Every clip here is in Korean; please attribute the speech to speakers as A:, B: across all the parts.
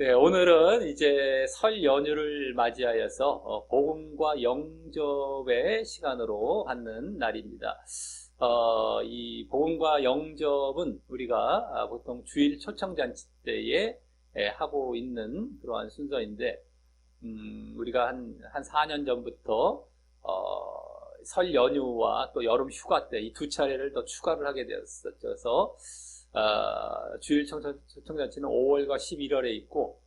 A: 네, 오늘은 이제 설 연휴를 맞이하여서 복음과 영접의 시간으로 갖는 날입니다. 이 복음과 영접은 우리가 보통 주일 초청잔치 때에 하고 있는 그러한 순서인데, 우리가 한 4년 전부터 설 연휴와 또 여름 휴가 때 이 두 차례를 더 추가를 하게 되었어서 주일 초청잔치는 5월과 11월에 있고,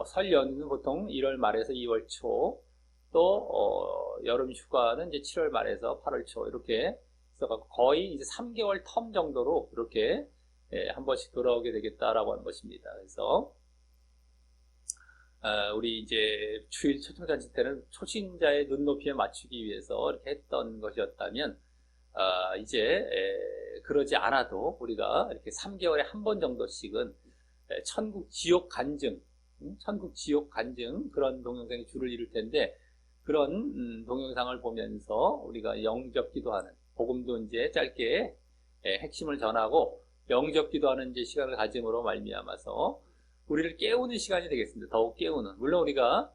A: 설 연휴는 보통 1월 말에서 2월 초, 또 여름 휴가는 이제 7월 말에서 8월 초 이렇게 있어갖고 거의 이제 3개월 텀 정도로 이렇게 한 번씩 돌아오게 되겠다라고 하는 것입니다. 그래서 우리 이제 주일 초청잔치 때는 초신자의 눈높이에 맞추기 위해서 이렇게 했던 것이었다면, 이제 그러지 않아도 우리가 이렇게 3개월에 한 번 정도씩은 천국 지옥 간증, 천국 지옥 간증 그런 동영상이 주를 이룰 텐데, 그런 동영상을 보면서 우리가 영접 기도하는, 복음도 이제 짧게 핵심을 전하고 영접 기도하는 이제 시간을 가짐으로 말미암아서 우리를 깨우는 시간이 되겠습니다. 더욱 깨우는. 물론 우리가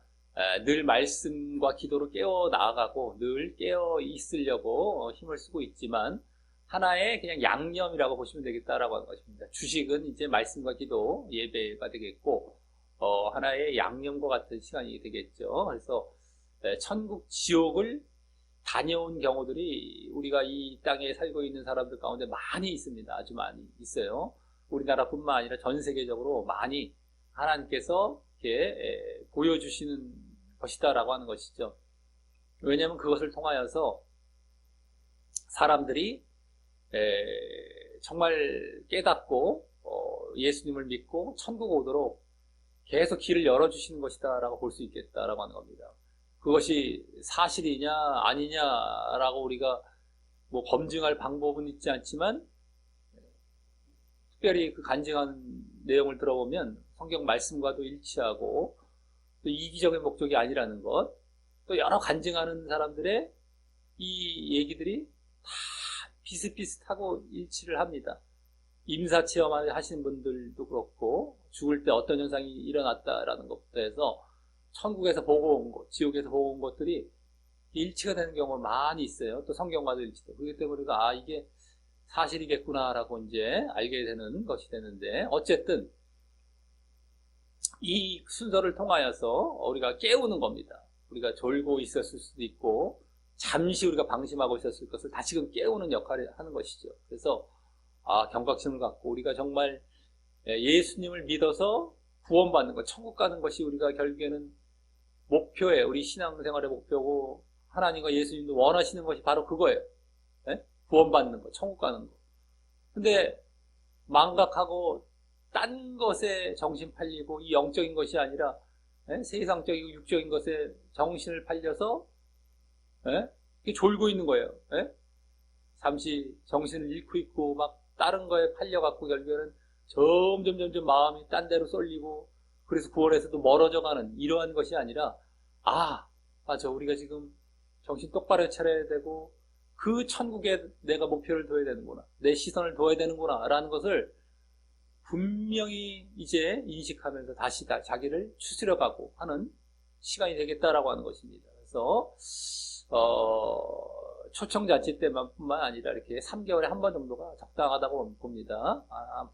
A: 늘 말씀과 기도로 깨어 나아가고 늘 깨어 있으려고 힘을 쓰고 있지만, 하나의 그냥 양념이라고 보시면 되겠다라고 하는 것입니다. 주식은 이제 말씀과 기도, 예배가 되겠고, 하나의 양념과 같은 시간이 되겠죠. 그래서 천국, 지옥을 다녀온 경우들이 우리가 이 땅에 살고 있는 사람들 가운데 많이 있습니다. 아주 많이 있어요. 우리나라뿐만 아니라 전 세계적으로 많이 하나님께서 이렇게 보여주시는 것이다라고 하는 것이죠. 왜냐하면 그것을 통하여서 사람들이 정말 깨닫고 예수님을 믿고 천국 오도록 계속 길을 열어주시는 것이다라고 볼 수 있겠다라고 하는 겁니다. 그것이 사실이냐 아니냐라고 우리가 뭐 검증할 방법은 있지 않지만, 특별히 그 간증하는 내용을 들어보면 성경 말씀과도 일치하고, 또 이기적인 목적이 아니라는 것, 또 여러 간증하는 사람들의 이 얘기들이 다 비슷비슷하고 일치를 합니다. 임사 체험을 하시는 분들도 그렇고, 죽을 때 어떤 현상이 일어났다라는 것부터 해서 천국에서 보고 온 것, 지옥에서 보고 온 것들이 일치가 되는 경우가 많이 있어요. 또 성경과도 일치돼요. 그렇기 때문에 우리가 이게 사실이겠구나라고 이제 알게 되는 것이 되는데, 어쨌든 이 순서를 통하여서 우리가 깨우는 겁니다. 우리가 졸고 있었을 수도 있고 잠시 우리가 방심하고 있었을 것을 다시금 깨우는 역할을 하는 것이죠. 그래서 경각심을 갖고 우리가 정말 예수님을 믿어서 구원받는 것, 천국 가는 것이 우리가 결국에는 목표예요. 우리 신앙생활의 목표고, 하나님과 예수님도 원하시는 것이 바로 그거예요. 구원받는 것, 천국 가는 것. 근데 망각하고 딴 것에 정신 팔리고, 이 영적인 것이 아니라 세상적이고 육적인 것에 정신을 팔려서 졸고 있는 거예요. 잠시 정신을 잃고 있고 막 다른 거에 팔려갖고 결국에는 점점 마음이 딴 데로 쏠리고, 그래서 구원에서도 멀어져 가는 이러한 것이 아니라, 맞아, 우리가 지금 정신 똑바로 차려야 되고 그 천국에 내가 목표를 둬야 되는구나, 내 시선을 둬야 되는구나 라는 것을 분명히 이제 인식하면서 다시 자기를 추스려가고 하는 시간이 되겠다라고 하는 것입니다. 그래서 초청잔치 때만뿐만 아니라 이렇게 3개월에 한 번 정도가 적당하다고 봅니다.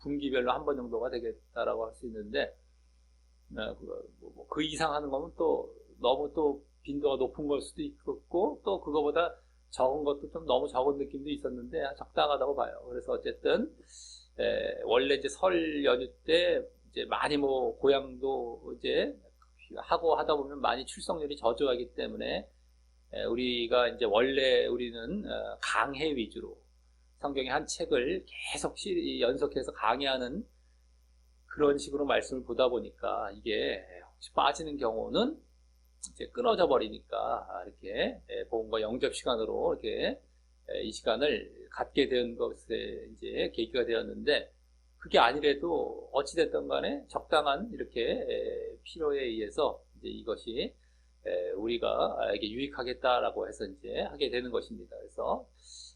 A: 분기별로 한 번 정도가 되겠다라고 할 수 있는데, 그 이상 하는 거면 또 너무 또 빈도가 높은 걸 수도 있고, 또 그거보다 적은 것도 좀 너무 적은 느낌도 있었는데 적당하다고 봐요. 그래서 어쨌든 원래 이제 설 연휴 때 이제 많이 뭐 고향도 이제 하고 하다 보면 많이 출석률이 저조하기 때문에, 우리가 이제 원래 우리는 강해 위주로 성경의 한 책을 계속 연속해서 강의하는 그런 식으로 말씀을 보다 보니까, 이게 혹시 빠지는 경우는 이제 끊어져 버리니까 이렇게 복음과 영접 시간으로 이렇게 이 시간을 갖게 된 것에 이제 계기가 되었는데, 그게 아니래도 어찌됐든 간에 적당한 이렇게 필요에 의해서 이제 이것이 우리가 이게 유익하겠다라고 해서 이제 하게 되는 것입니다. 그래서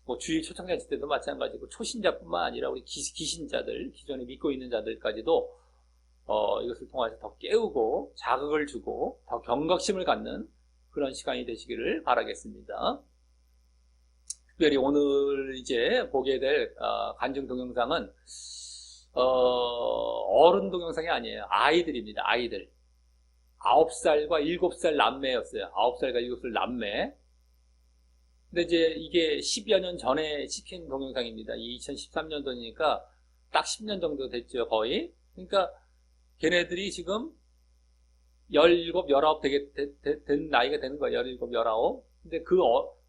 A: 뭐 주일 초청잔치 때도 마찬가지고, 초신자뿐만 아니라 우리 기신자들, 기존에 믿고 있는 자들까지도 이것을 통해서 더 깨우고 자극을 주고 더 경각심을 갖는 그런 시간이 되시기를 바라겠습니다. 특별히 오늘 이제 보게 될 간증 동영상은 어른 동영상이 아니에요. 아이들입니다. 아이들. 9살과 7살 남매였어요. 9살과 7살 남매. 근데 이제 이게 10여 년 전에 찍힌 동영상입니다. 2013년도니까 딱 10년 정도 됐죠, 거의. 그러니까 걔네들이 지금 17, 19 된 나이가 되는 거예요. 17, 19. 근데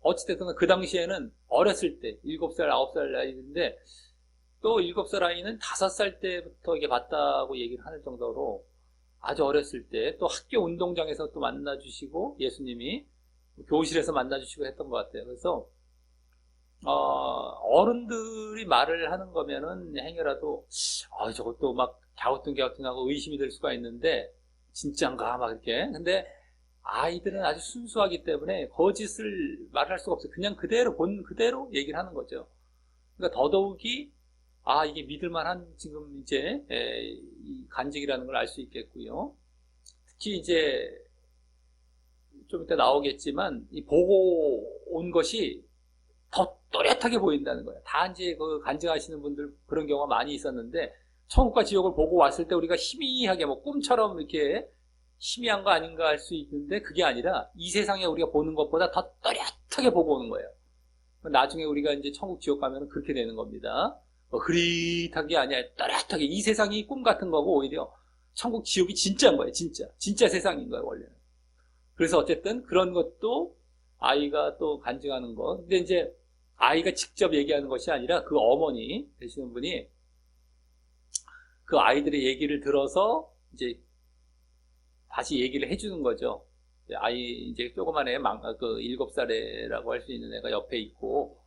A: 어찌됐든 그 당시에는 어렸을 때, 7살, 9살 나이인데, 또 7살 아이는 5살 때부터 이게 봤다고 얘기를 하는 정도로 아주 어렸을 때, 또 학교 운동장에서 또 만나주시고, 예수님이 교실에서 만나주시고 했던 것 같아요. 그래서, 어른들이 말을 하는 거면은 행여라도, 저것도 막 갸우뚱갸우뚱하고 의심이 될 수가 있는데, 진짠가? 막 이렇게. 근데 아이들은 아주 순수하기 때문에 거짓을 말할 수가 없어요. 그냥 그대로, 본 그대로 얘기를 하는 거죠. 그러니까 더더욱이, 이게 믿을만한 지금 이제, 이 간증이라는 걸 알 수 있겠고요. 특히 이제, 좀 이따 나오겠지만, 이 보고 온 것이 더 또렷하게 보인다는 거예요. 다 이제 그 간증하시는 분들 그런 경우가 많이 있었는데, 천국과 지옥을 보고 왔을 때 우리가 희미하게 뭐 꿈처럼 이렇게 희미한 거 아닌가 할 수 있는데, 그게 아니라 이 세상에 우리가 보는 것보다 더 또렷하게 보고 오는 거예요. 나중에 우리가 이제 천국 지옥 가면 그렇게 되는 겁니다. 흐릿한 게 아니라 또렷하게, 이 세상이 꿈 같은 거고 오히려 천국 지옥이 진짜인 거예요. 진짜 세상인 거예요, 원래는. 그래서 어쨌든 그런 것도 아이가 또 간증하는 거. 근데 이제 아이가 직접 얘기하는 것이 아니라 그 어머니 되시는 분이 그 아이들의 얘기를 들어서 이제 다시 얘기를 해주는 거죠. 이제 조그만 애, 그 7살이라고 할 수 있는 애가 옆에 있고,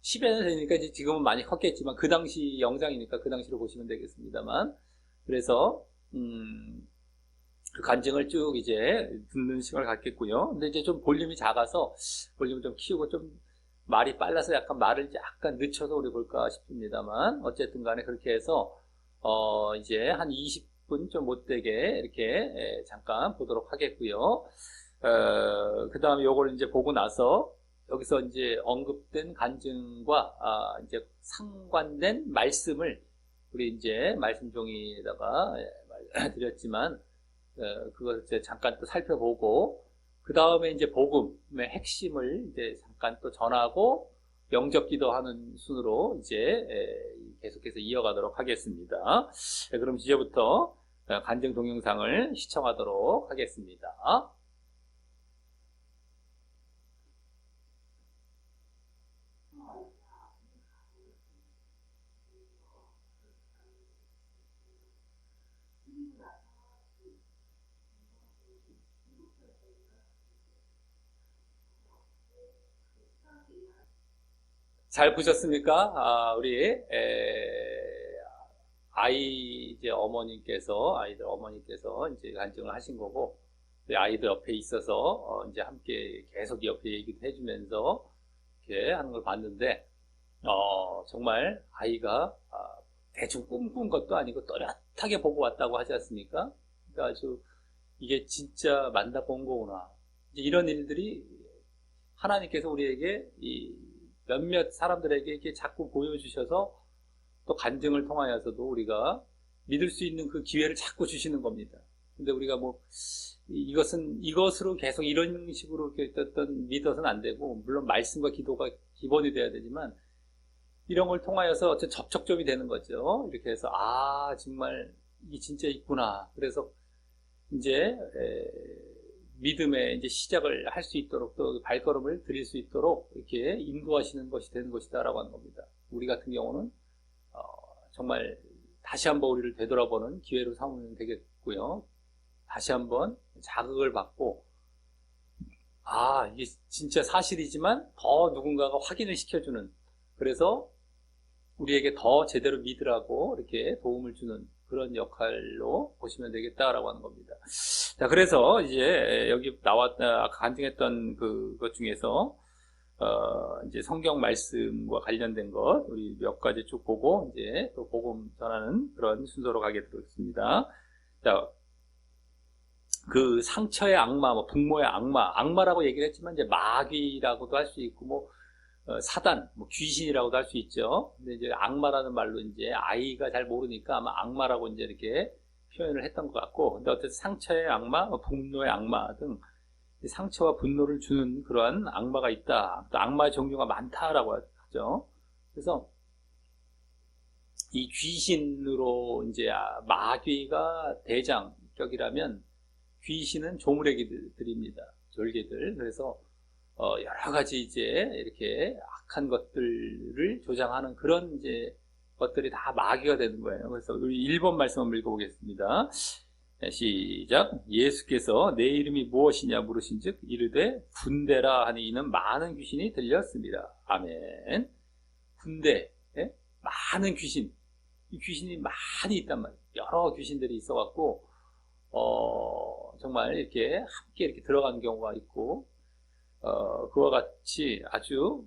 A: 10여 년 되니까 이제 지금은 많이 컸겠지만, 그 당시 영상이니까 그 당시로 보시면 되겠습니다만, 그래서, 그 간증을 쭉 이제 듣는 시간을 갖겠고요. 근데 이제 좀 볼륨이 작아서, 볼륨을 좀 키우고 좀 말이 빨라서 약간 말을 약간 늦춰서 우리 볼까 싶습니다만, 어쨌든 간에 그렇게 해서, 이제 한 20분 좀 못되게 이렇게 잠깐 보도록 하겠고요. 그 다음에 요걸 이제 보고 나서 여기서 이제 언급된 간증과 이제 상관된 말씀을 우리 이제 말씀 종이에다가 드렸지만 그것을 이제 잠깐 또 살펴보고 그 다음에 이제 복음의 핵심을 이제 잠깐 또 전하고 영접 기도하는 순으로 이제 계속해서 이어가도록 하겠습니다. 그럼 이제부터 간증 동영상을 시청하도록 하겠습니다. 잘 보셨습니까? 우리 이제 아이들 어머니께서 이제 간증을 하신 거고, 아이들 옆에 있어서 이제 함께 계속 옆에 얘기도 해주면서 이렇게 하는 걸 봤는데, 정말 아이가 대충 꿈꾼 것도 아니고 또렷하게 보고 왔다고 하지 않습니까? 그러니까 아주 이게 진짜 만나고 온 거구나. 이제 이런 일들이 하나님께서 우리에게 몇몇 사람들에게 이렇게 자꾸 보여주셔서 또 간증을 통하여서도 우리가 믿을 수 있는 그 기회를 자꾸 주시는 겁니다. 근데 우리가 뭐 이것으로 계속 이런 식으로 믿어서는 안 되고, 물론 말씀과 기도가 기본이 돼야 되지만 이런 걸 통하여서 어떤 접촉점이 되는 거죠. 이렇게 해서 정말 이게 진짜 있구나. 그래서 이제 믿음의 이제 시작을 할 수 있도록 또 발걸음을 드릴 수 있도록 이렇게 인도하시는 것이 되는 것이다라고 하는 겁니다. 우리 같은 경우는 정말 다시 한번 우리를 되돌아보는 기회로 삼으면 되겠고요. 다시 한번 자극을 받고 이게 진짜 사실이지만 더 누군가가 확인을 시켜주는, 그래서 우리에게 더 제대로 믿으라고 이렇게 도움을 주는 그런 역할로 보시면 되겠다라고 하는 겁니다. 자, 그래서 이제 여기 아까 간증했던 그것 중에서 이제 성경 말씀과 관련된 것 우리 몇 가지 쭉 보고 이제 또 복음 전하는 그런 순서로 가게 되겠습니다. 자, 그 상처의 악마, 뭐 분모의 악마라고 얘기를 했지만 이제 마귀라고도 할 수 있고 뭐 사단, 뭐 귀신이라고도 할 수 있죠. 근데 이제 악마라는 말로 이제 아이가 잘 모르니까 아마 악마라고 이제 이렇게 표현을 했던 것 같고, 근데 어쨌든 상처의 악마, 뭐 분노의 악마 등 상처와 분노를 주는 그러한 악마가 있다. 또 악마의 종류가 많다라고 하죠. 그래서 이 귀신으로 이제 마귀가 대장격이라면 귀신은 조무래기들입니다. 졸개들. 그래서 여러 가지 이제 이렇게 악한 것들을 조장하는 그런 이제 것들이 다 마귀가 되는 거예요. 그래서 우리 1번 말씀 한번 읽어보겠습니다. 시작. 예수께서 내 이름이 무엇이냐 물으신즉 이르되 군대라 하니 이는 많은 귀신이 들렸습니다. 아멘. 군대, 예? 많은 귀신. 이 귀신이 많이 있단 말이에요. 여러 귀신들이 있어갖고 정말 이렇게 함께 이렇게 들어가는 경우가 있고, 그와 같이 아주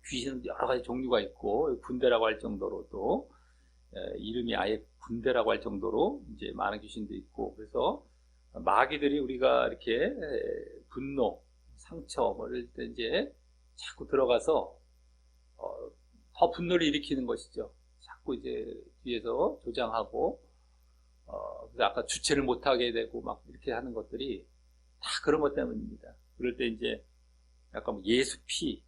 A: 귀신은 여러 가지 종류가 있고, 군대라고 할 정도로도, 이름이 아예 군대라고 할 정도로 이제 많은 귀신도 있고, 그래서 마귀들이 우리가 이렇게 분노, 상처, 뭐 이럴 때 이제 자꾸 들어가서, 더 분노를 일으키는 것이죠. 자꾸 이제 뒤에서 조장하고, 그래서 아까 주체를 못하게 되고 막 이렇게 하는 것들이 다 그런 것 때문입니다. 그럴 때 이제 약간 뭐 예수피를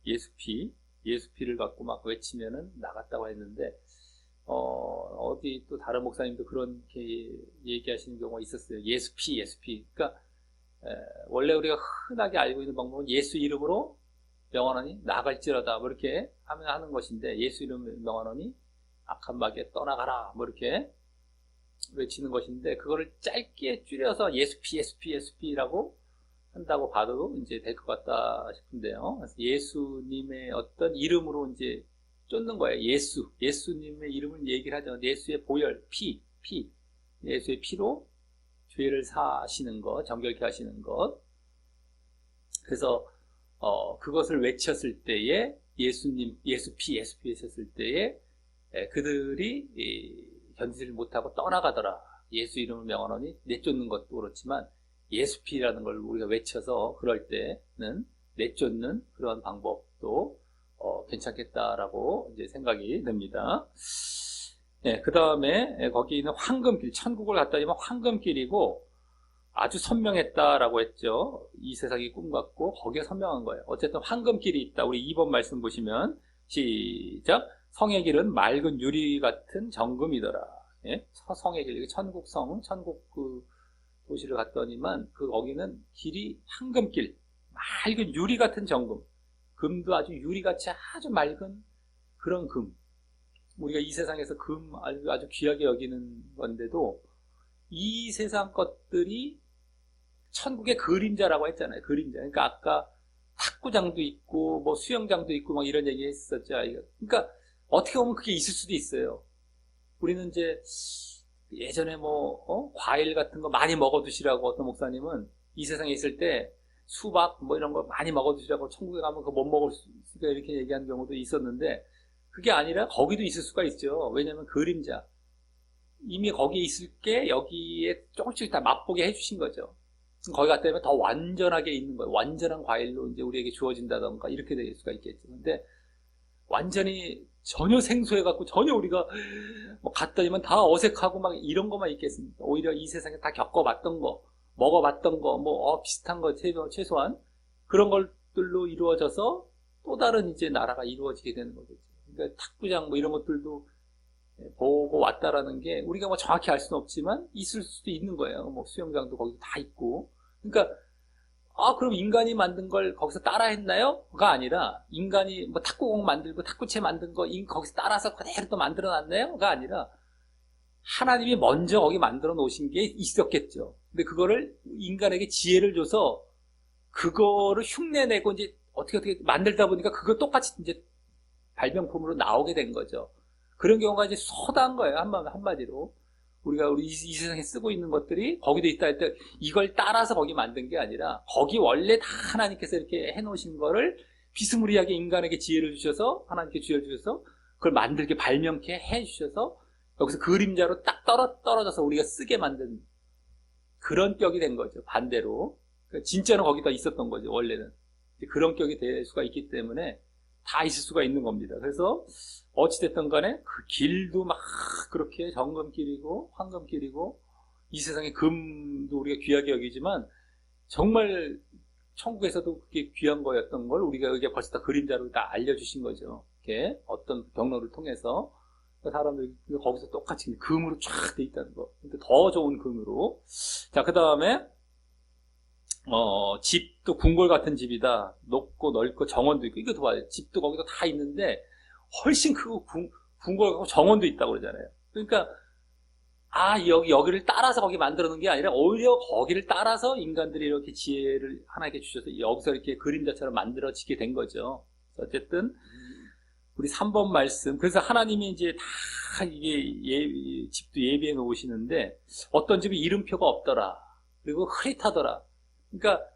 A: 갖고 막 외치면은 나갔다고 했는데, 어디 또 다른 목사님도 그렇게 얘기하시는 경우가 있었어요. 예수피. 그러니까, 원래 우리가 흔하게 알고 있는 방법은 예수 이름으로 명하노니 나갈지어다 뭐 이렇게 하는 것인데, 예수 이름 명하노니 악한 마귀에 떠나가라 뭐 이렇게 외치는 것인데, 그거를 짧게 줄여서 예수피라고 한다고 봐도 이제 될 것 같다 싶은데요. 그래서 예수님의 어떤 이름으로 이제 쫓는 거예요. 예수님의 이름을 얘기를 하죠. 예수의 보혈, 예수의 피로 죄를 사하시는 것, 정결케 하시는 것. 그래서 그것을 외쳤을 때에 예수피 외쳤을 때에 그들이 견디지를 못하고 떠나가더라. 예수 이름을 명하노니 내쫓는 것도 그렇지만 예수피라는 걸 우리가 외쳐서 그럴 때는 내쫓는 그런 방법도 괜찮겠다라고 이제 생각이 듭니다. 네, 그 다음에 거기 있는 황금길, 천국을 갔다니면 황금길이고 아주 선명했다라고 했죠. 이 세상이 꿈 같고 거기에 선명한 거예요. 어쨌든 황금길이 있다. 우리 2번 말씀 보시면 시작. 성의 길은 맑은 유리 같은 정금이더라. 예? 성의 길, 천국성, 천국 그 도시를 갔더니만 거기는 길이 황금길, 맑은 유리 같은 정금. 금도 아주 유리같이 아주 맑은 그런 금. 우리가 이 세상에서 금 아주 귀하게 여기는 건데도 이 세상 것들이 천국의 그림자라고 했잖아요. 그림자. 그러니까 아까 탁구장도 있고 뭐 수영장도 있고 막 이런 얘기 했었죠. 그러니까 어떻게 보면 그게 있을 수도 있어요. 우리는 이제 예전에 과일 같은 거 많이 먹어두시라고 어떤 목사님은 이 세상에 있을 때 수박 뭐 이런 거 많이 먹어두시라고 천국에 가면 그거 못 먹을 수 있으니까 이렇게 얘기하는 경우도 있었는데, 그게 아니라 거기도 있을 수가 있죠. 왜냐면 그림자. 이미 거기에 있을 게 여기에 조금씩 다 맛보게 해주신 거죠. 거기 갔다 오면 더 완전하게 있는 거예요. 완전한 과일로 이제 우리에게 주어진다던가 이렇게 될 수가 있겠죠. 근데 완전히 전혀 생소해갖고 전혀 우리가 갔더니만 다 어색하고 막 이런 것만 있겠습니까? 오히려 이 세상에 다 겪어봤던 거, 먹어봤던 거, 비슷한 거 최소한 그런 것들로 이루어져서 또 다른 이제 나라가 이루어지게 되는 거겠죠. 그러니까 탁구장 이런 것들도 보고 왔다라는 게 우리가 정확히 알 수는 없지만 있을 수도 있는 거예요. 수영장도 거기 다 있고. 그러니까 그럼 인간이 만든 걸 거기서 따라 했나요? 가 아니라 인간이 탁구공 만들고 탁구채 만든 거 거기서 따라서 그대로 또 만들어 놨나요? 가 아니라 하나님이 먼저 거기 만들어 놓으신 게 있었겠죠. 근데 그거를 인간에게 지혜를 줘서 그거를 흉내내고 이제 어떻게 만들다 보니까 그거 똑같이 이제 발명품으로 나오게 된 거죠. 그런 경우가 이제 서다한 거예요. 한마디로. 우리가 이 세상에 쓰고 있는 것들이 거기도 있다 할 때 이걸 따라서 거기 만든 게 아니라 거기 원래 다 하나님께서 이렇게 해놓으신 거를 비스무리하게 인간에게 지혜를 주셔서 하나님께 지혜를 주셔서 그걸 만들게 발명케 해주셔서 여기서 그림자로 딱 떨어져서 우리가 쓰게 만든 그런 격이 된 거죠. 반대로. 진짜는 거기다 있었던 거죠. 원래는. 그런 격이 될 수가 있기 때문에 다 있을 수가 있는 겁니다. 그래서 어찌됐든 간에 그 길도 막 그렇게 정금길이고 황금길이고 이 세상에 금도 우리가 귀하게 여기지만 정말 천국에서도 그게 귀한 거였던 걸 우리가 여기 벌써 다 그림자로 다 알려주신 거죠. 이렇게 어떤 경로를 통해서 사람들이 거기서 똑같이 금으로 쫙 돼 있다는 거. 근데 더 좋은 금으로. 자, 그 다음에 집도 궁궐 같은 집이다. 높고 넓고 정원도 있고 이거 봐요. 집도 거기도 다 있는데 훨씬 크고 궁궐 같고 정원도 있다고 그러잖아요. 그러니까 여기를 따라서 거기 만들어 놓은 게 아니라 오히려 거기를 따라서 인간들이 이렇게 지혜를 하나님께 주셔서 여기서 이렇게 그림자처럼 만들어지게 된 거죠. 어쨌든 우리 3번 말씀. 그래서 하나님이 이제 다 이게 집도 예비해 놓으시는데 어떤 집은 이름표가 없더라. 그리고 흐릿하더라. 그러니까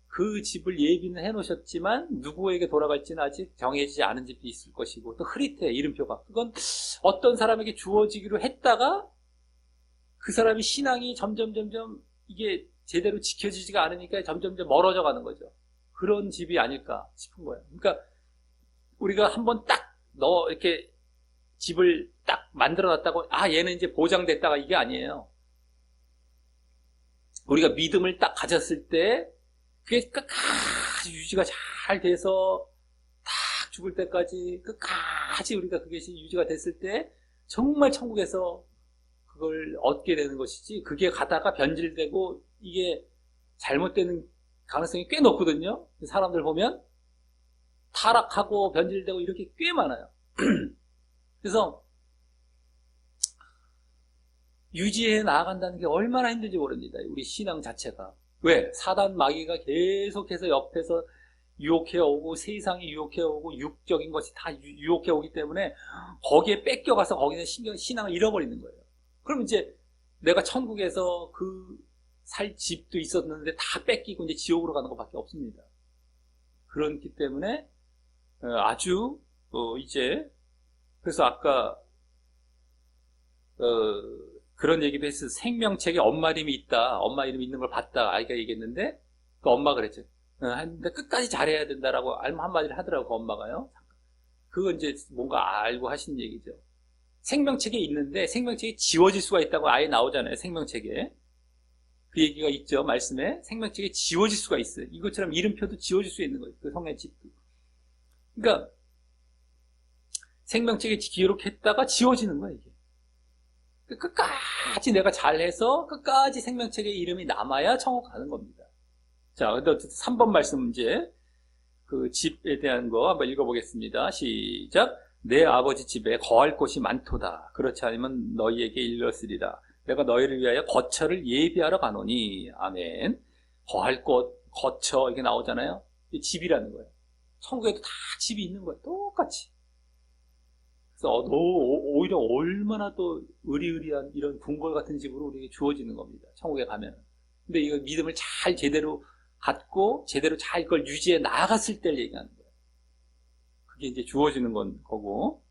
A: 그 집을 예비는 해 놓으셨지만 누구에게 돌아갈지는 아직 정해지지 않은 집도 있을 것이고 또 흐릿해 이름표가. 그건 어떤 사람에게 주어지기로 했다가 그 사람이 신앙이 점점 이게 제대로 지켜지지가 않으니까 점점 멀어져 가는 거죠. 그런 집이 아닐까 싶은 거예요. 그러니까 우리가 한번 딱 이렇게 집을 딱 만들어 놨다고 얘는 이제 보장됐다가 이게 아니에요. 우리가 믿음을 딱 가졌을 때 그게 끝까지 유지가 잘 돼서 딱 죽을 때까지 끝까지 우리가 그것이 유지가 됐을 때 정말 천국에서 그걸 얻게 되는 것이지 그게 가다가 변질되고 이게 잘못되는 가능성이 꽤 높거든요. 사람들 보면 타락하고 변질되고 이렇게 꽤 많아요. 그래서 유지해 나아간다는 게 얼마나 힘든지 모릅니다. 우리 신앙 자체가. 왜? 사단 마귀가 계속해서 옆에서 유혹해오고 세상이 유혹해오고 육적인 것이 다 유혹해오기 때문에 거기에 뺏겨가서 거기서 신앙을 잃어버리는 거예요. 그럼 이제 내가 천국에서 그 살 집도 있었는데 다 뺏기고 이제 지옥으로 가는 것밖에 없습니다. 그렇기 때문에 아주 이제 그래서 아까 그런 얘기도 했어요. 생명책에 엄마 이름이 있다. 엄마 이름이 있는 걸 봤다. 아이가 얘기했는데 그 엄마가 그랬죠. 근데 끝까지 잘해야 된다라고 한마디를 하더라고 그 엄마가요. 그건 이제 뭔가 알고 하신 얘기죠. 생명책에 있는데 생명책이 지워질 수가 있다고 아예 나오잖아요. 생명책에. 그 얘기가 있죠. 말씀에. 생명책에 지워질 수가 있어요. 이것처럼 이름표도 지워질 수 있는 거예요. 그 성의 집도. 그러니까 생명책에 기록했다가 지워지는 거예요. 이게. 끝까지 내가 잘해서 끝까지 생명책에 이름이 남아야 천국 가는 겁니다. 자, 근데 어쨌든 3번 말씀 이제 그 집에 대한 거 한번 읽어보겠습니다. 시작. 내 아버지 집에 거할 곳이 많도다. 그렇지 않으면 너희에게 일렀으리라. 내가 너희를 위하여 거처를 예비하러 가노니. 아멘. 거할 곳, 거처 이게 나오잖아요. 이게 집이라는 거예요. 천국에도 다 집이 있는 거예요. 똑같이. 그래서 오히려 얼마나 또 의리의리한 이런 궁궐 같은 집으로 우리에게 주어지는 겁니다. 천국에 가면. 근데 이거 믿음을 잘 제대로 갖고 제대로 잘 그걸 유지해 나아갔을 때를 얘기하는 거예요. 그게 이제 주어지는 거고.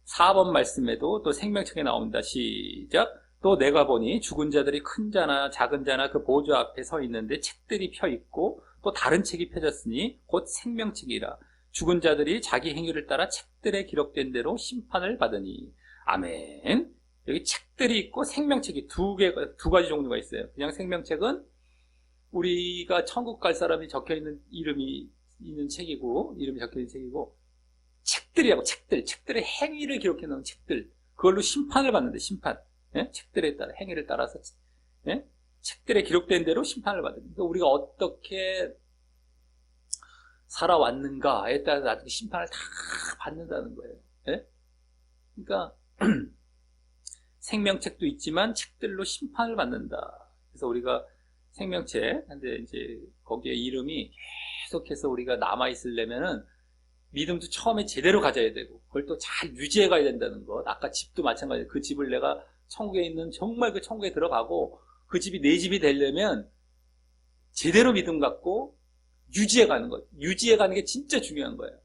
A: 4번 말씀에도 또 생명책에 나옵니다. 시작. 또 내가 보니 죽은 자들이 큰 자나 작은 자나 그 보좌 앞에 서 있는데 책들이 펴 있고 또 다른 책이 펴졌으니 곧 생명책이라. 죽은 자들이 자기 행위를 따라 책들에 기록된 대로 심판을 받으니. 아멘. 여기 책들이 있고 생명책이 두 가지 종류가 있어요. 그냥 생명책은 우리가 천국 갈 사람이 적혀 있는 이름이 있는 책이고, 이름이 적혀 있는 책이고, 책들이라고, 책들의 행위를 기록해 놓은 책들. 그걸로 심판을 받는데, 심판. 예? 책들에 따라, 행위를 따라서, 예? 책들에 기록된 대로 심판을 받는다. 그러니까 우리가 어떻게 살아왔는가에 따라 나중에 심판을 다 받는다는 거예요. 예? 그러니까, 생명책도 있지만 책들로 심판을 받는다. 그래서 우리가 생명책, 근데 이제 거기에 이름이 계속해서 우리가 남아있으려면은 믿음도 처음에 제대로 가져야 되고, 그걸 또 잘 유지해 가야 된다는 것. 아까 집도 마찬가지예요. 그 집을 내가 천국에 있는 정말 그 천국에 들어가고, 그 집이 내 집이 되려면 제대로 믿음 갖고 유지해 가는 것. 유지해 가는 게 진짜 중요한 거예요.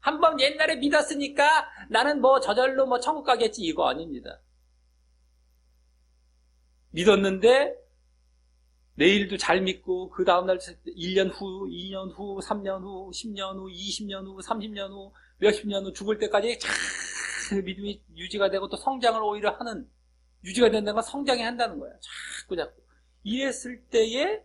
A: 한번 옛날에 믿었으니까 나는 뭐 저절로 뭐 천국 가겠지, 이거 아닙니다. 믿었는데 내일도 잘 믿고 그 다음날 1년 후, 2년 후, 3년 후, 10년 후, 20년 후, 30년 후, 몇십 년 후 죽을 때까지 잘 믿음이 유지가 되고 또 성장을 오히려 하는, 유지가 된다는 건 성장이 한다는 거야. 자꾸. 이랬을 때에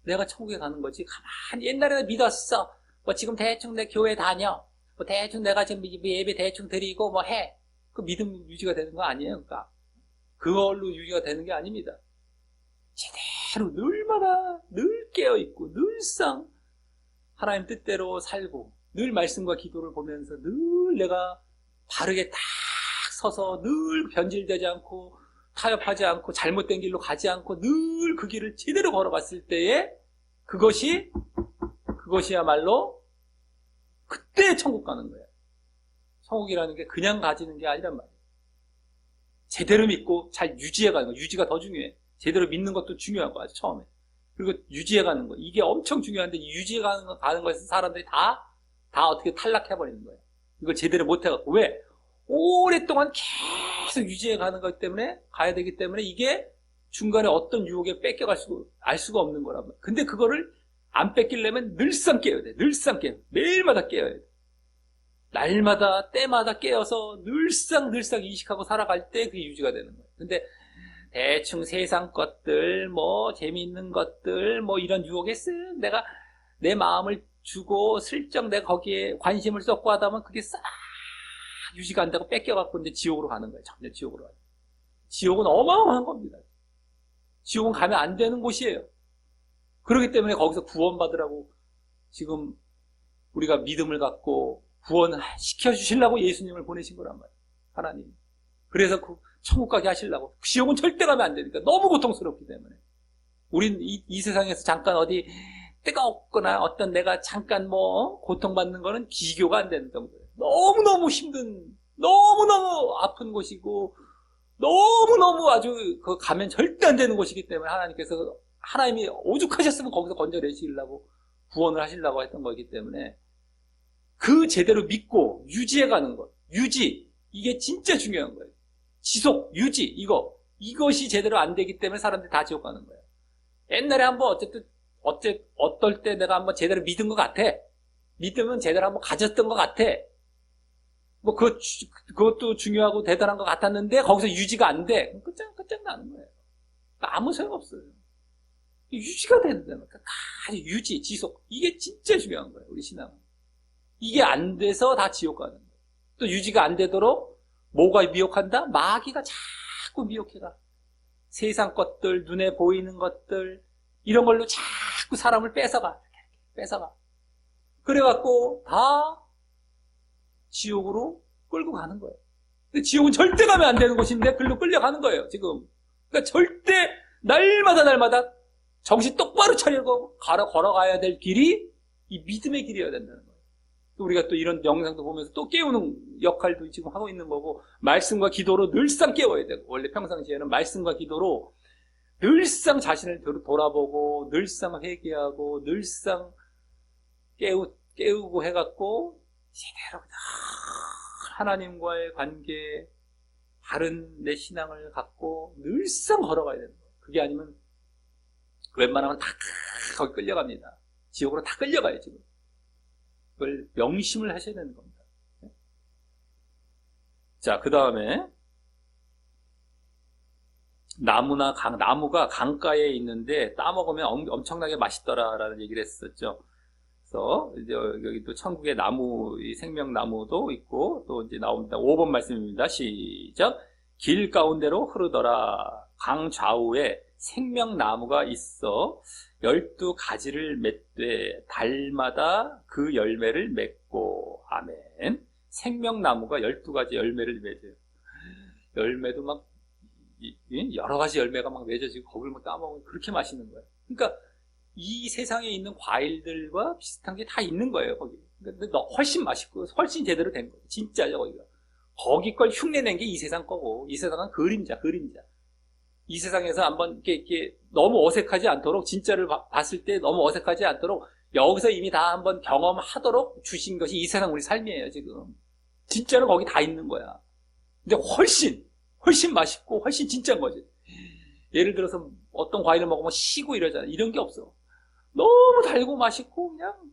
A: 내가 천국에 가는 거지. 가만히 옛날에는 믿었어. 뭐 지금 대충 내 교회 다녀. 뭐 대충 내가 지금 예배 대충 드리고 뭐 해. 그 믿음 유지가 되는 거 아니에요. 그러니까 그걸로 유지가 되는 게 아닙니다. 제대로 늘마다 늘 깨어있고 늘상 하나님 뜻대로 살고 늘 말씀과 기도를 보면서 늘 내가 바르게 딱 서서 늘 변질되지 않고 타협하지 않고 잘못된 길로 가지 않고 늘 그 길을 제대로 걸어갔을 때에 그것이야말로 그때 천국 가는 거예요. 천국이라는 게 그냥 가지는 게 아니란 말이에요. 제대로 믿고 잘 유지해가는 거. 유지가 더 중요해. 제대로 믿는 것도 중요하고 아주 처음에. 그리고 유지해가는 거. 이게 엄청 중요한데 가는 거에서 사람들이 다 어떻게 탈락해버리는 거예요. 이걸 제대로 못해갖고. 왜? 오랫동안 계속 유지해가는 것 때문에 가야 되기 때문에 이게 중간에 어떤 유혹에 알 수가 없는 거란 말이에요. 근데 그거를 안 뺏기려면 늘상 깨어야 돼. 늘상 깨요. 매일마다 깨어야 돼. 날마다 때마다 깨어서 늘상 인식하고 살아갈 때 그게 유지가 되는 거예요. 근데 대충 세상 것들, 뭐 재미있는 것들, 뭐 이런 유혹에 쓱 내가 내 마음을 주고 슬쩍 내가 거기에 관심을 쏟고 하다 보면 그게 싹 유지가 안 되고 뺏겨갖고 이제 지옥으로 가는 거예요. 전혀 지옥으로 가요. 지옥은 어마어마한 겁니다. 지옥은 가면 안 되는 곳이에요. 그렇기 때문에 거기서 구원받으라고 지금 우리가 믿음을 갖고 구원시켜 주시려고 예수님을 보내신 거란 말이에요. 하나님. 그래서 그 천국 가게 하시려고. 지옥은 절대 가면 안 되니까. 너무 고통스럽기 때문에. 우린 이 세상에서 잠깐 어디 뜨겁거나 어떤 내가 잠깐 뭐 고통받는 거는 비교가 안 되는 정도예요. 너무너무 힘든, 너무너무 아픈 곳이고 너무너무 아주 그 가면 절대 안 되는 곳이기 때문에 하나님께서 하나님이 오죽하셨으면 거기서 건져내시려고 구원을 하시려고 했던 거기 때문에 그 제대로 믿고 유지해가는 것. 유지. 이게 진짜 중요한 거예요. 지속, 유지, 이것이 제대로 안 되기 때문에 사람들이 다 지옥 가는 거예요. 옛날에 한번 어떨 때 내가 한번 제대로 믿은 것 같아. 믿으면 제대로 한번 가졌던 것 같아. 뭐, 그것도 중요하고 대단한 것 같았는데, 거기서 유지가 안 돼. 끝장나는 거예요. 아무 소용없어요. 유지가 된다는 거예요. 유지, 지속. 이게 진짜 중요한 거예요, 우리 신앙은. 이게 안 돼서 다 지옥 가는 거예요. 또 유지가 안 되도록 뭐가 미혹한다? 마귀가 자꾸 미혹해가. 세상 것들, 눈에 보이는 것들, 이런 걸로 자꾸 사람을 뺏어가. 그래갖고 다 지옥으로 끌고 가는 거예요. 근데 지옥은 절대 가면 안 되는 곳인데 글로 끌려가는 거예요, 지금. 그러니까 절대 날마다 정신 똑바로 차리고 걸어가야 될 길이 이 믿음의 길이어야 된다는 거예요. 우리가 또 이런 영상도 보면서 또 깨우는 역할도 지금 하고 있는 거고, 말씀과 기도로 늘상 깨워야 되고, 원래 평상시에는 말씀과 기도로 늘상 자신을 돌아보고, 늘상 회개하고, 늘상 깨우고 해갖고, 제대로 하나님과의 관계, 바른 내 신앙을 갖고 늘상 걸어가야 되는 거예요. 그게 아니면 웬만하면 다 거기 끌려갑니다. 지옥으로 다 끌려가요, 지금. 그걸 명심을 하셔야 되는 겁니다. 자, 그 다음에 나무가 강가에 있는데 따먹으면 엄청나게 맛있더라라는 얘기를 했었죠. 그래서 이제 여기 또 천국의 나무, 이 생명나무도 있고 또 이제 나옵니다. 5번 말씀입니다. 시작. 길 가운데로 흐르더라. 강 좌우에 생명나무가 있어 12가지를 맺되 달마다 그 열매를 맺고. 아멘. 생명나무가 12가지 열매를 맺어요. 열매도 막 여러 가지 열매가 막 맺어지고 거기를 막 따먹으면 그렇게 맛있는 거예요. 그러니까 이 세상에 있는 과일들과 비슷한 게 다 있는 거예요, 거기. 근데 훨씬 맛있고 훨씬 제대로 된 거예요. 진짜죠, 거기가. 거기 걸 흉내낸 게 이 세상 거고, 이 세상은 그림자. 이 세상에서 한번 이렇게 너무 어색하지 않도록, 진짜를 봤을 때 너무 어색하지 않도록 여기서 이미 다 한번 경험하도록 주신 것이 이 세상 우리 삶이에요, 지금. 진짜로 거기 다 있는 거야. 근데 훨씬 맛있고 훨씬 진짜인 거지. 예를 들어서 어떤 과일을 먹으면 시고 이러잖아요. 이런 게 없어. 너무 달고 맛있고 그냥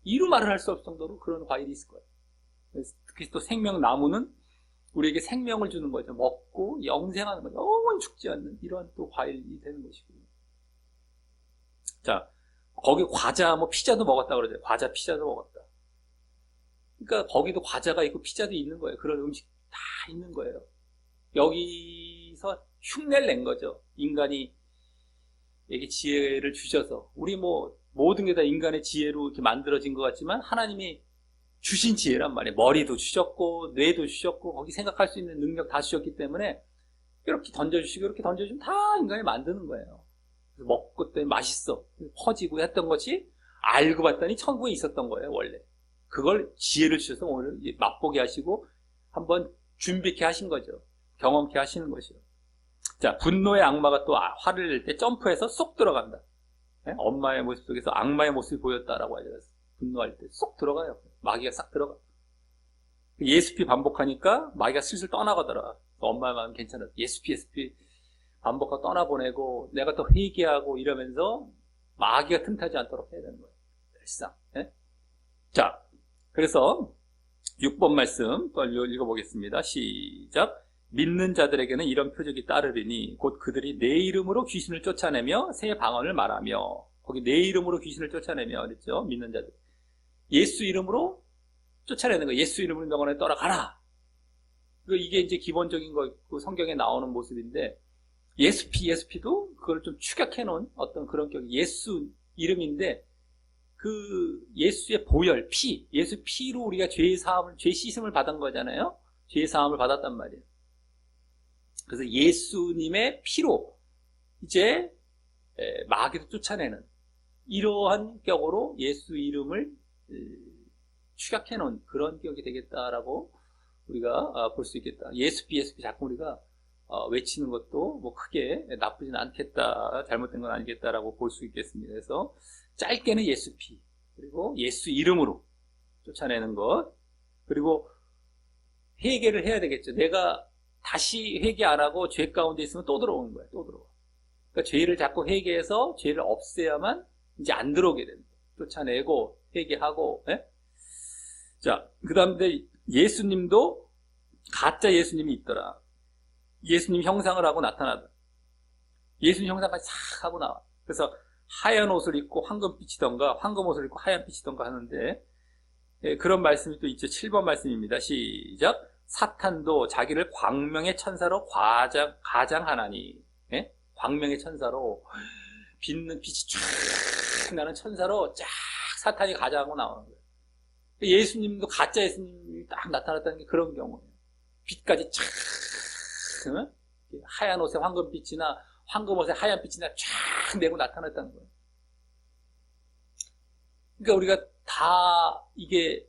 A: 이루 말을 할 수 없을 정도로 그런 과일이 있을 거예요. 특히 또 생명나무는 우리에게 생명을 주는 거죠. 먹고 영생하는 거죠. 영원히 죽지 않는 이러한 또 과일이 되는 것이고요. 자, 거기 과자, 뭐 피자도 먹었다 그러죠. 과자, 피자도 먹었다. 그러니까 거기도 과자가 있고 피자도 있는 거예요. 그런 음식 다 있는 거예요. 여기서 흉내를 낸 거죠. 인간이 에게 지혜를 주셔서 우리 뭐 모든 게 다 인간의 지혜로 이렇게 만들어진 것 같지만 하나님이 주신 지혜란 말이에요. 머리도 주셨고 뇌도 주셨고 거기 생각할 수 있는 능력 다 주셨기 때문에 이렇게 던져주시고 이렇게 던져주면 다 인간이 만드는 거예요. 그래서 먹고 때문에 맛있어 퍼지고 했던 것이 알고 봤더니 천국에 있었던 거예요. 원래 그걸 지혜를 주셔서 오늘 맛보게 하시고 한번 준비케 하신 거죠. 경험케 하시는 것이요. 자, 분노의 악마가 또 화를 낼 때 점프해서 쏙 들어간다. 네? 엄마의 모습 속에서 악마의 모습이 보였다라고 알려졌어요. 분노할 때 쏙 들어가요. 마귀가 싹 들어가. 예수피 반복하니까 마귀가 슬슬 떠나가더라. 엄마의 마음 괜찮아. 예수피 반복하고 떠나보내고 내가 또 회개하고 이러면서 마귀가 틈타지 않도록 해야 되는 거예요. 일상. 네? 자, 그래서 6번 말씀 또 읽어보겠습니다. 시작. 믿는 자들에게는 이런 표적이 따르리니 곧 그들이 내 이름으로 귀신을 쫓아내며 새 방언을 말하며 거기 내 이름으로 귀신을 쫓아내며 그랬죠. 믿는 자들. 예수 이름으로 쫓아내는 거예요. 예수 이름으로 명언에 떠나가라. 이게 이제 기본적인 거고 성경에 나오는 모습인데 예수피도 그걸 좀 축약해 놓은 어떤 그런 격 예수 이름인데 그 예수의 보혈, 피, 예수 피로 우리가 죄 씻음을 받은 거잖아요. 죄 사함을 받았단 말이에요. 그래서 예수님의 피로 이제 마귀도 쫓아내는 이러한 격으로 예수 이름을 축약해 놓은 그런 격이 되겠다라고 우리가 볼 수 있겠다. 예수피 자꾸 우리가 외치는 것도 뭐 크게 나쁘진 않겠다, 잘못된 건 아니겠다라고 볼 수 있겠습니다. 그래서 짧게는 예수피, 그리고 예수 이름으로 쫓아내는 것, 그리고 회개를 해야 되겠죠. 내가 다시 회개 안 하고 죄 가운데 있으면 또 들어오는 거예요. 또 들어와. 그러니까 죄를 자꾸 회개해서 죄를 없애야만 이제 안 들어오게 됩니다. 쫓아내고 회개하고. 예? 자, 그 다음에 예수님도 가짜 예수님이 있더라. 예수님 형상을 하고 나타나다. 예수님 형상까지 싹 하고 나와. 그래서 하얀 옷을 입고 황금빛이던가 황금 옷을 입고 하얀 빛이던가 하는데 그런 말씀이 또 있죠. 7번 말씀입니다. 시작. 사탄도 자기를 광명의 천사로 가장하나니. 예? 광명의 천사로 빛이 쫙 나는 천사로 쫙 사탄이 가장하고 나오는 거예요. 예수님도 가짜 예수님이 딱 나타났다는 게 그런 경우예요. 빛까지 쫙 하얀 옷에 황금빛이나 황금 옷에 하얀 빛이나 쫙 내고 나타났다는 거예요. 그러니까 우리가 다 이게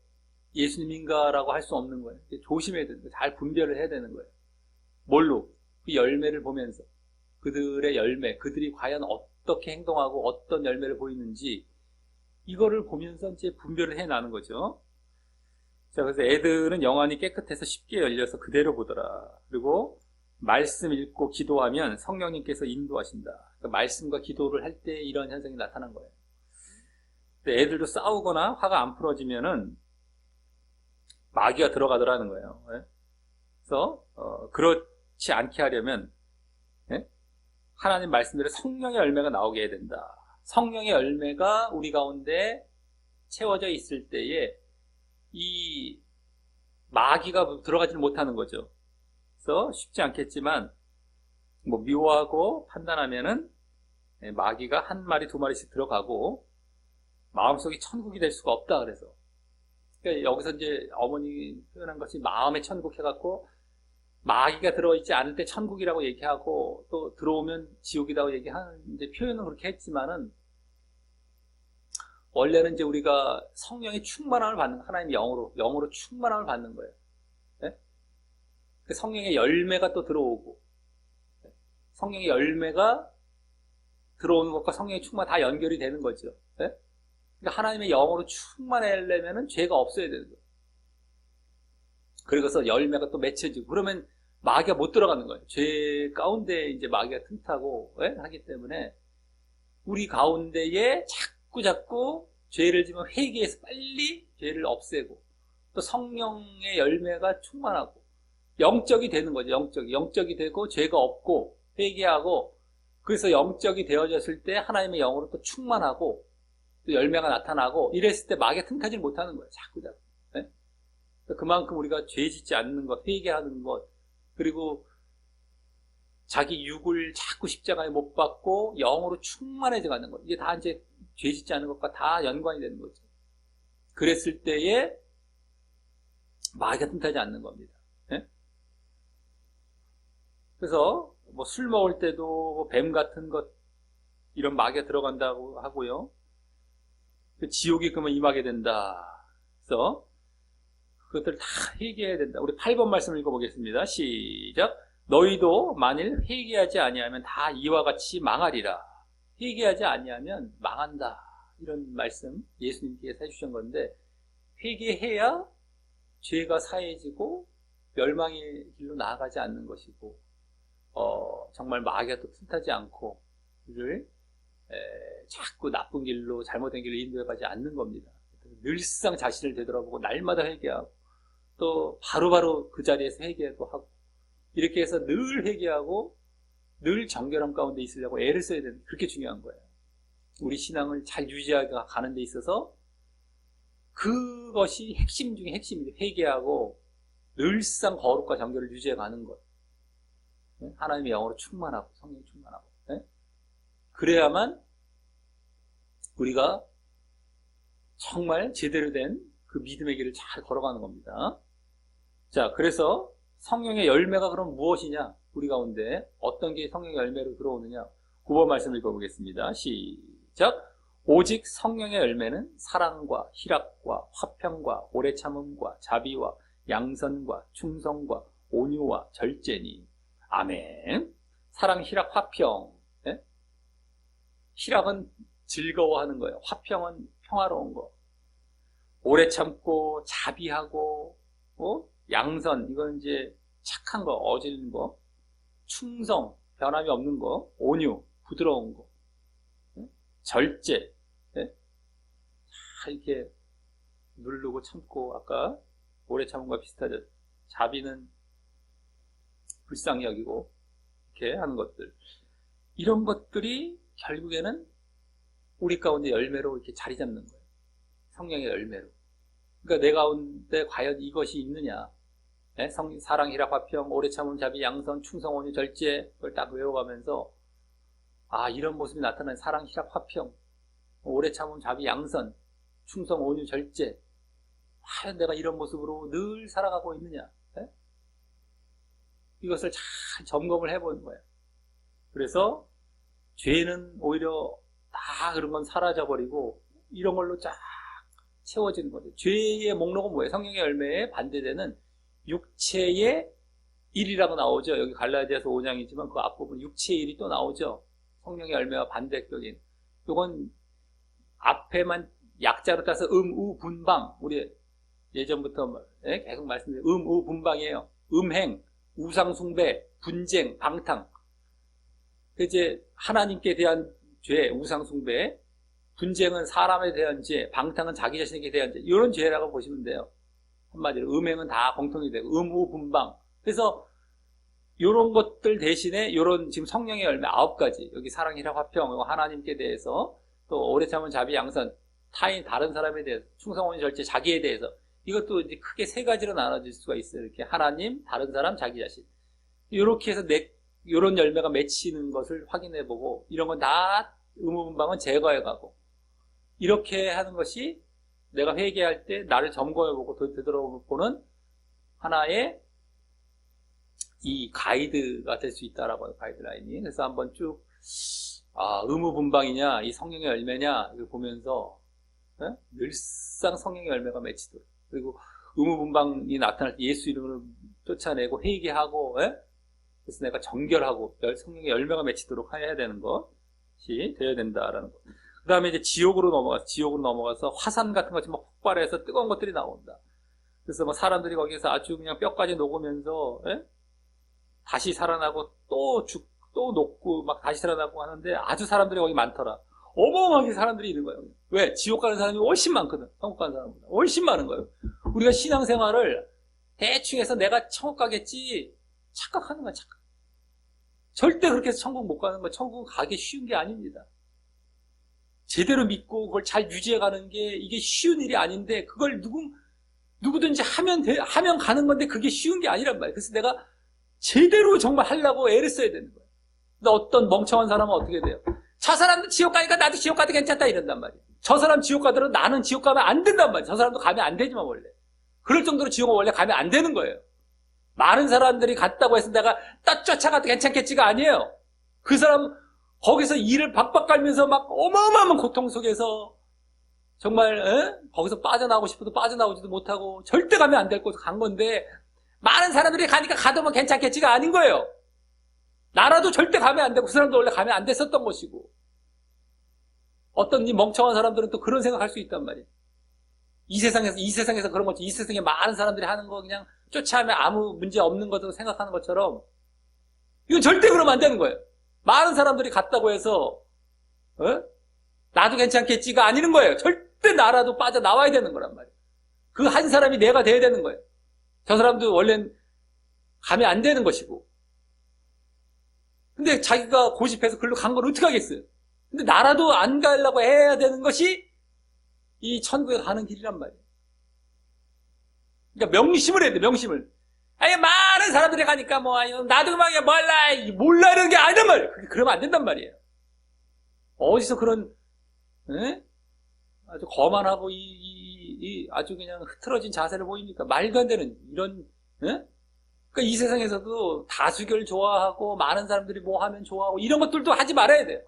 A: 예수님인가라고 할 수 없는 거예요. 조심해야 되는 거예요. 잘 분별을 해야 되는 거예요. 뭘로? 그 열매를 보면서 그들의 열매, 그들이 과연 어떻게 행동하고 어떤 열매를 보이는지 이거를 보면서 이제 분별을 해나는 거죠. 자, 그래서 애들은 영안이 깨끗해서 쉽게 열려서 그대로 보더라. 그리고 말씀 읽고 기도하면 성령님께서 인도하신다. 그러니까 말씀과 기도를 할 때 이런 현상이 나타난 거예요. 애들도 싸우거나 화가 안 풀어지면은 마귀가 들어가더라는 거예요. 그래서 그렇지 않게 하려면 하나님 말씀대로 성령의 열매가 나오게 해야 된다. 성령의 열매가 우리 가운데 채워져 있을 때에 이 마귀가 들어가지는 못하는 거죠. 그래서 쉽지 않겠지만 뭐 미워하고 판단하면은 마귀가 한 마리 두 마리씩 들어가고 마음속이 천국이 될 수가 없다. 그래서 그러니까 여기서 이제 어머니 표현한 것이 마음의 천국 해갖고 마귀가 들어있지 않을 때 천국이라고 얘기하고 또 들어오면 지옥이라고 얘기하는 이제 표현은 그렇게 했지만은 원래는 이제 우리가 성령의 충만함을 받는 하나님의 영으로 충만함을 받는 거예요. 네? 그 성령의 열매가 또 들어오고 성령의 열매가 들어오는 것과 성령의 충만 다 연결이 되는 거죠. 네? 그러니까 하나님의 영으로 충만하려면은 죄가 없어야 되는 거예요. 그래서 열매가 또 맺혀지고 그러면 마귀가 못 들어가는 거예요. 죄 가운데 이제 마귀가 틈타고 하기 때문에 우리 가운데에 자꾸 죄를 지면 회개해서 빨리 죄를 없애고 또 성령의 열매가 충만하고 영적이 되는 거죠. 영적이 되고 죄가 없고 회개하고 그래서 영적이 되어졌을 때 하나님의 영으로 또 충만하고 또 열매가 나타나고 이랬을 때 마귀가 틈타지 못하는 거예요. 자꾸. 네? 그만큼 우리가 죄 짓지 않는 것, 회개하는 것, 그리고 자기 육을 자꾸 십자가에 못 박고 영으로 충만해져 가는 것. 이게 다 이제 죄 짓지 않는 것과 다 연관이 되는 거죠. 그랬을 때에 마귀가 틈타지 않는 겁니다. 네? 그래서 뭐 술 먹을 때도 뱀 같은 것 이런 마귀가 들어간다고 하고요. 지옥이 그러면 임하게 된다. 그래서 그것들을 다 회개해야 된다. 우리 8번 말씀 읽어보겠습니다. 시작. 너희도 만일 회개하지 아니하면 다 이와 같이 망하리라. 회개하지 아니하면 망한다. 이런 말씀 예수님께서 해주신 건데 회개해야 죄가 사해지고 멸망의 길로 나아가지 않는 것이고 정말 마귀가 또 틈타지 않고 그를 자꾸 나쁜 길로 잘못된 길로 인도해가지 않는 겁니다. 늘상 자신을 되돌아보고 날마다 회개하고 또 바로바로 그 자리에서 회개도 하고 이렇게 해서 늘 회개하고 늘 정결함 가운데 있으려고 애를 써야 되는 그렇게 중요한 거예요. 우리 신앙을 잘 유지하는 데 있어서 그것이 핵심 중에 핵심이죠. 회개하고 늘상 거룩과 정결을 유지해가는 것. 하나님의 영으로 충만하고 성령 충만하고 그래야만 우리가 정말 제대로 된 그 믿음의 길을 잘 걸어가는 겁니다. 자, 그래서 성령의 열매가 그럼 무엇이냐? 우리 가운데 어떤 게 성령의 열매로 들어오느냐? 9번 말씀 읽어보겠습니다. 시작. 오직 성령의 열매는 사랑과 희락과 화평과 오래 참음과 자비와 양선과 충성과 온유와 절제니. 아멘. 사랑, 희락, 화평. 네? 희락은 즐거워하는 거예요. 화평은 평화로운 거. 오래 참고 자비하고 양선, 이건 이제 착한 거, 어지른 거. 충성, 변함이 없는 거. 온유, 부드러운 거. 절제, 다 이렇게 누르고 참고, 아까 오래 참음과 비슷하죠. 자비는 불쌍히 여기고, 이렇게 하는 것들. 이런 것들이 결국에는 우리 가운데 열매로 이렇게 자리 잡는 거예요. 성령의 열매로. 그러니까 내 가운데 과연 이것이 있느냐. 사랑, 희락, 화평, 오래 참음, 자비, 양선, 충성, 온유, 절제, 그걸 딱 외워가면서 이런 모습이 나타나는 사랑, 희락, 화평, 오래 참음, 자비, 양선, 충성, 온유, 절제. 과연 내가 이런 모습으로 늘 살아가고 있느냐. 이것을 잘 점검을 해보는 거예요. 그래서 죄는 오히려 다 그런 건 사라져버리고 이런 걸로 쫙 채워지는 거죠. 죄의 목록은 뭐예요? 성령의 열매에 반대되는 육체의 일이라고 나오죠. 여기 갈라디아서 5장이지만 그 앞부분 육체의 일이 또 나오죠. 성령의 열매와 반대격인. 이건 앞에만 약자로 따서 우, 분방. 우리 예전부터 계속 말씀드린 우, 분방이에요. 음행, 우상숭배, 분쟁, 방탕. 이제 하나님께 대한 죄, 우상숭배, 분쟁은 사람에 대한 죄, 방탕은 자기 자신에게 대한 죄. 이런 죄라고 보시면 돼요. 한마디로 음행은 다 공통이 되고 우, 분방. 그래서 이런 것들 대신에 이런 지금 성령의 열매 9가지. 여기 사랑, 희락, 화평, 하나님께 대해서 또 오래 참은 자비, 양선, 타인, 다른 사람에 대해서 충성, 온유, 절제, 자기에 대해서 이것도 이제 크게 3가지로 나눠질 수가 있어요. 이렇게 하나님, 다른 사람, 자기 자신. 이렇게 해서 이런 열매가 맺히는 것을 확인해보고 이런 건 다 의무분방은 제거해가고 이렇게 하는 것이 내가 회개할 때 나를 점검해보고 되돌아보는 하나의 이 가이드가 될 수 있다라고 해요. 가이드라인이. 그래서 한번 쭉 의무분방이냐 이 성령의 열매냐 이걸 보면서 늘상 성령의 열매가 맺히도록 그리고 의무분방이 나타날 때 예수 이름으로 쫓아내고 회개하고 그래서 내가 정결하고 성령의 열매가 맺히도록 해야 되는 것이 되어야 된다라는 것. 그 다음에 이제 지옥으로 넘어가서 화산 같은 것이 막 폭발해서 뜨거운 것들이 나온다. 그래서 뭐 사람들이 거기서 아주 그냥 뼈까지 녹으면서 다시 살아나고 또 녹고 막 다시 살아나고 하는데 아주 사람들이 거기 많더라. 어마어마하게 사람들이 있는 거예요. 왜? 지옥 가는 사람이 훨씬 많거든. 천국 가는 사람보다. 훨씬 많은 거예요. 우리가 신앙생활을 대충 해서 내가 천국 가겠지 착각하는 거야, 착각. 절대 그렇게 해서 천국 못 가는 거야. 천국 가기 쉬운 게 아닙니다. 제대로 믿고 그걸 잘 유지해 가는 게 이게 쉬운 일이 아닌데 그걸 누구든지 하면 가는 건데 그게 쉬운 게 아니란 말이야. 그래서 내가 제대로 정말 하려고 애를 써야 되는 거야. 근데 어떤 멍청한 사람은 어떻게 돼요? 저 사람도 지옥 가니까 나도 지옥 가도 괜찮다 이런단 말이야. 저 사람 지옥 가더라도 나는 지옥 가면 안 된단 말이야. 저 사람도 가면 안 되지만 원래. 그럴 정도로 지옥은 원래 가면 안 되는 거예요. 많은 사람들이 갔다고 해서 내가 쫓아가도 괜찮겠지가 아니에요. 그 사람 거기서 이를 박박 갈면서 막 어마어마한 고통 속에서 정말 거기서 빠져나오고 싶어도 빠져나오지도 못하고 절대 가면 안 될 곳 간 건데 많은 사람들이 가니까 가도 뭐 괜찮겠지가 아닌 거예요. 나라도 절대 가면 안 되고 그 사람도 원래 가면 안 됐었던 것이고 어떤 이 멍청한 사람들은 또 그런 생각할 수 있단 말이에요. 이 세상에서 그런 거죠. 이 세상에 많은 사람들이 하는 거 그냥 쫓아하면 아무 문제 없는 것으로 생각하는 것처럼 이건 절대 그러면 안 되는 거예요. 많은 사람들이 갔다고 해서 나도 괜찮겠지가 아니는 거예요. 절대 나라도 빠져나와야 되는 거란 말이에요. 그 한 사람이 내가 돼야 되는 거예요. 저 사람도 원래는 가면 안 되는 것이고 근데 자기가 고집해서 글로 간 걸 어떻게 하겠어요? 근데 나라도 안 가려고 해야 되는 것이 이 천국에 가는 길이란 말이에요. 그러니까 명심을 해야 돼, 명심을. 아니, 많은 사람들이 가니까 나도 막 몰라는 게 아니란 말이에요. 그러면 안 된단 말이에요. 어디서 그런, 아주 거만하고 아주 그냥 흐트러진 자세를 보입니까? 말도 안 되는 이런, 그러니까 이 세상에서도 다수결 좋아하고 많은 사람들이 뭐 하면 좋아하고 이런 것들도 하지 말아야 돼요.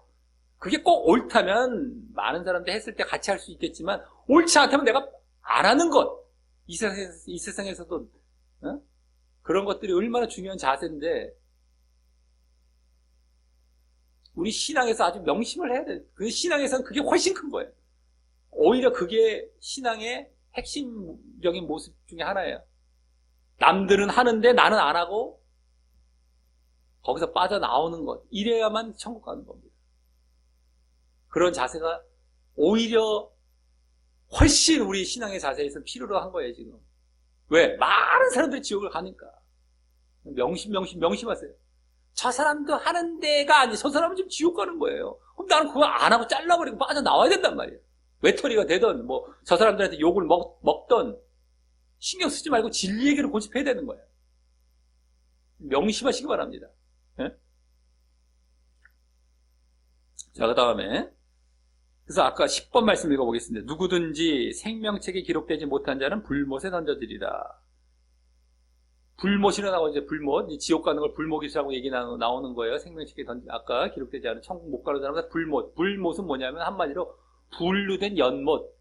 A: 그게 꼭 옳다면 많은 사람들이 했을 때 같이 할 수 있겠지만 옳지 않다면 내가 안 하는 것. 이 세상에서도 그런 것들이 얼마나 중요한 자세인데 우리 신앙에서 아주 명심을 해야 돼. 그 신앙에서는 그게 훨씬 큰 거예요. 오히려 그게 신앙의 핵심적인 모습 중에 하나예요. 남들은 하는데 나는 안 하고 거기서 빠져나오는 것. 이래야만 천국 가는 겁니다. 그런 자세가 오히려 훨씬 우리 신앙의 자세에서 필요로 한 거예요, 지금. 왜? 많은 사람들이 지옥을 가니까. 명심하세요. 저 사람도 하는 데가 아니, 저 사람은 지금 지옥 가는 거예요. 그럼 나는 그거 안 하고 잘라버리고 빠져나와야 된단 말이에요. 외톨이가 되든, 저 사람들한테 욕을 먹던, 신경 쓰지 말고 진리 얘기를 고집해야 되는 거예요. 명심하시기 바랍니다. 네? 자, 그 다음에. 그래서 아까 10번 말씀 읽어보겠습니다. 누구든지 생명책에 기록되지 못한 자는 불못에 던져지리라. 불못이라 나오고 이제 불못, 지옥 가는 걸 불못이라고 얘기 나오는 거예요. 생명책에 아까 기록되지 않은 천국 못 가는 사람은 불못. 불못은 뭐냐면 한마디로 분류된 연못.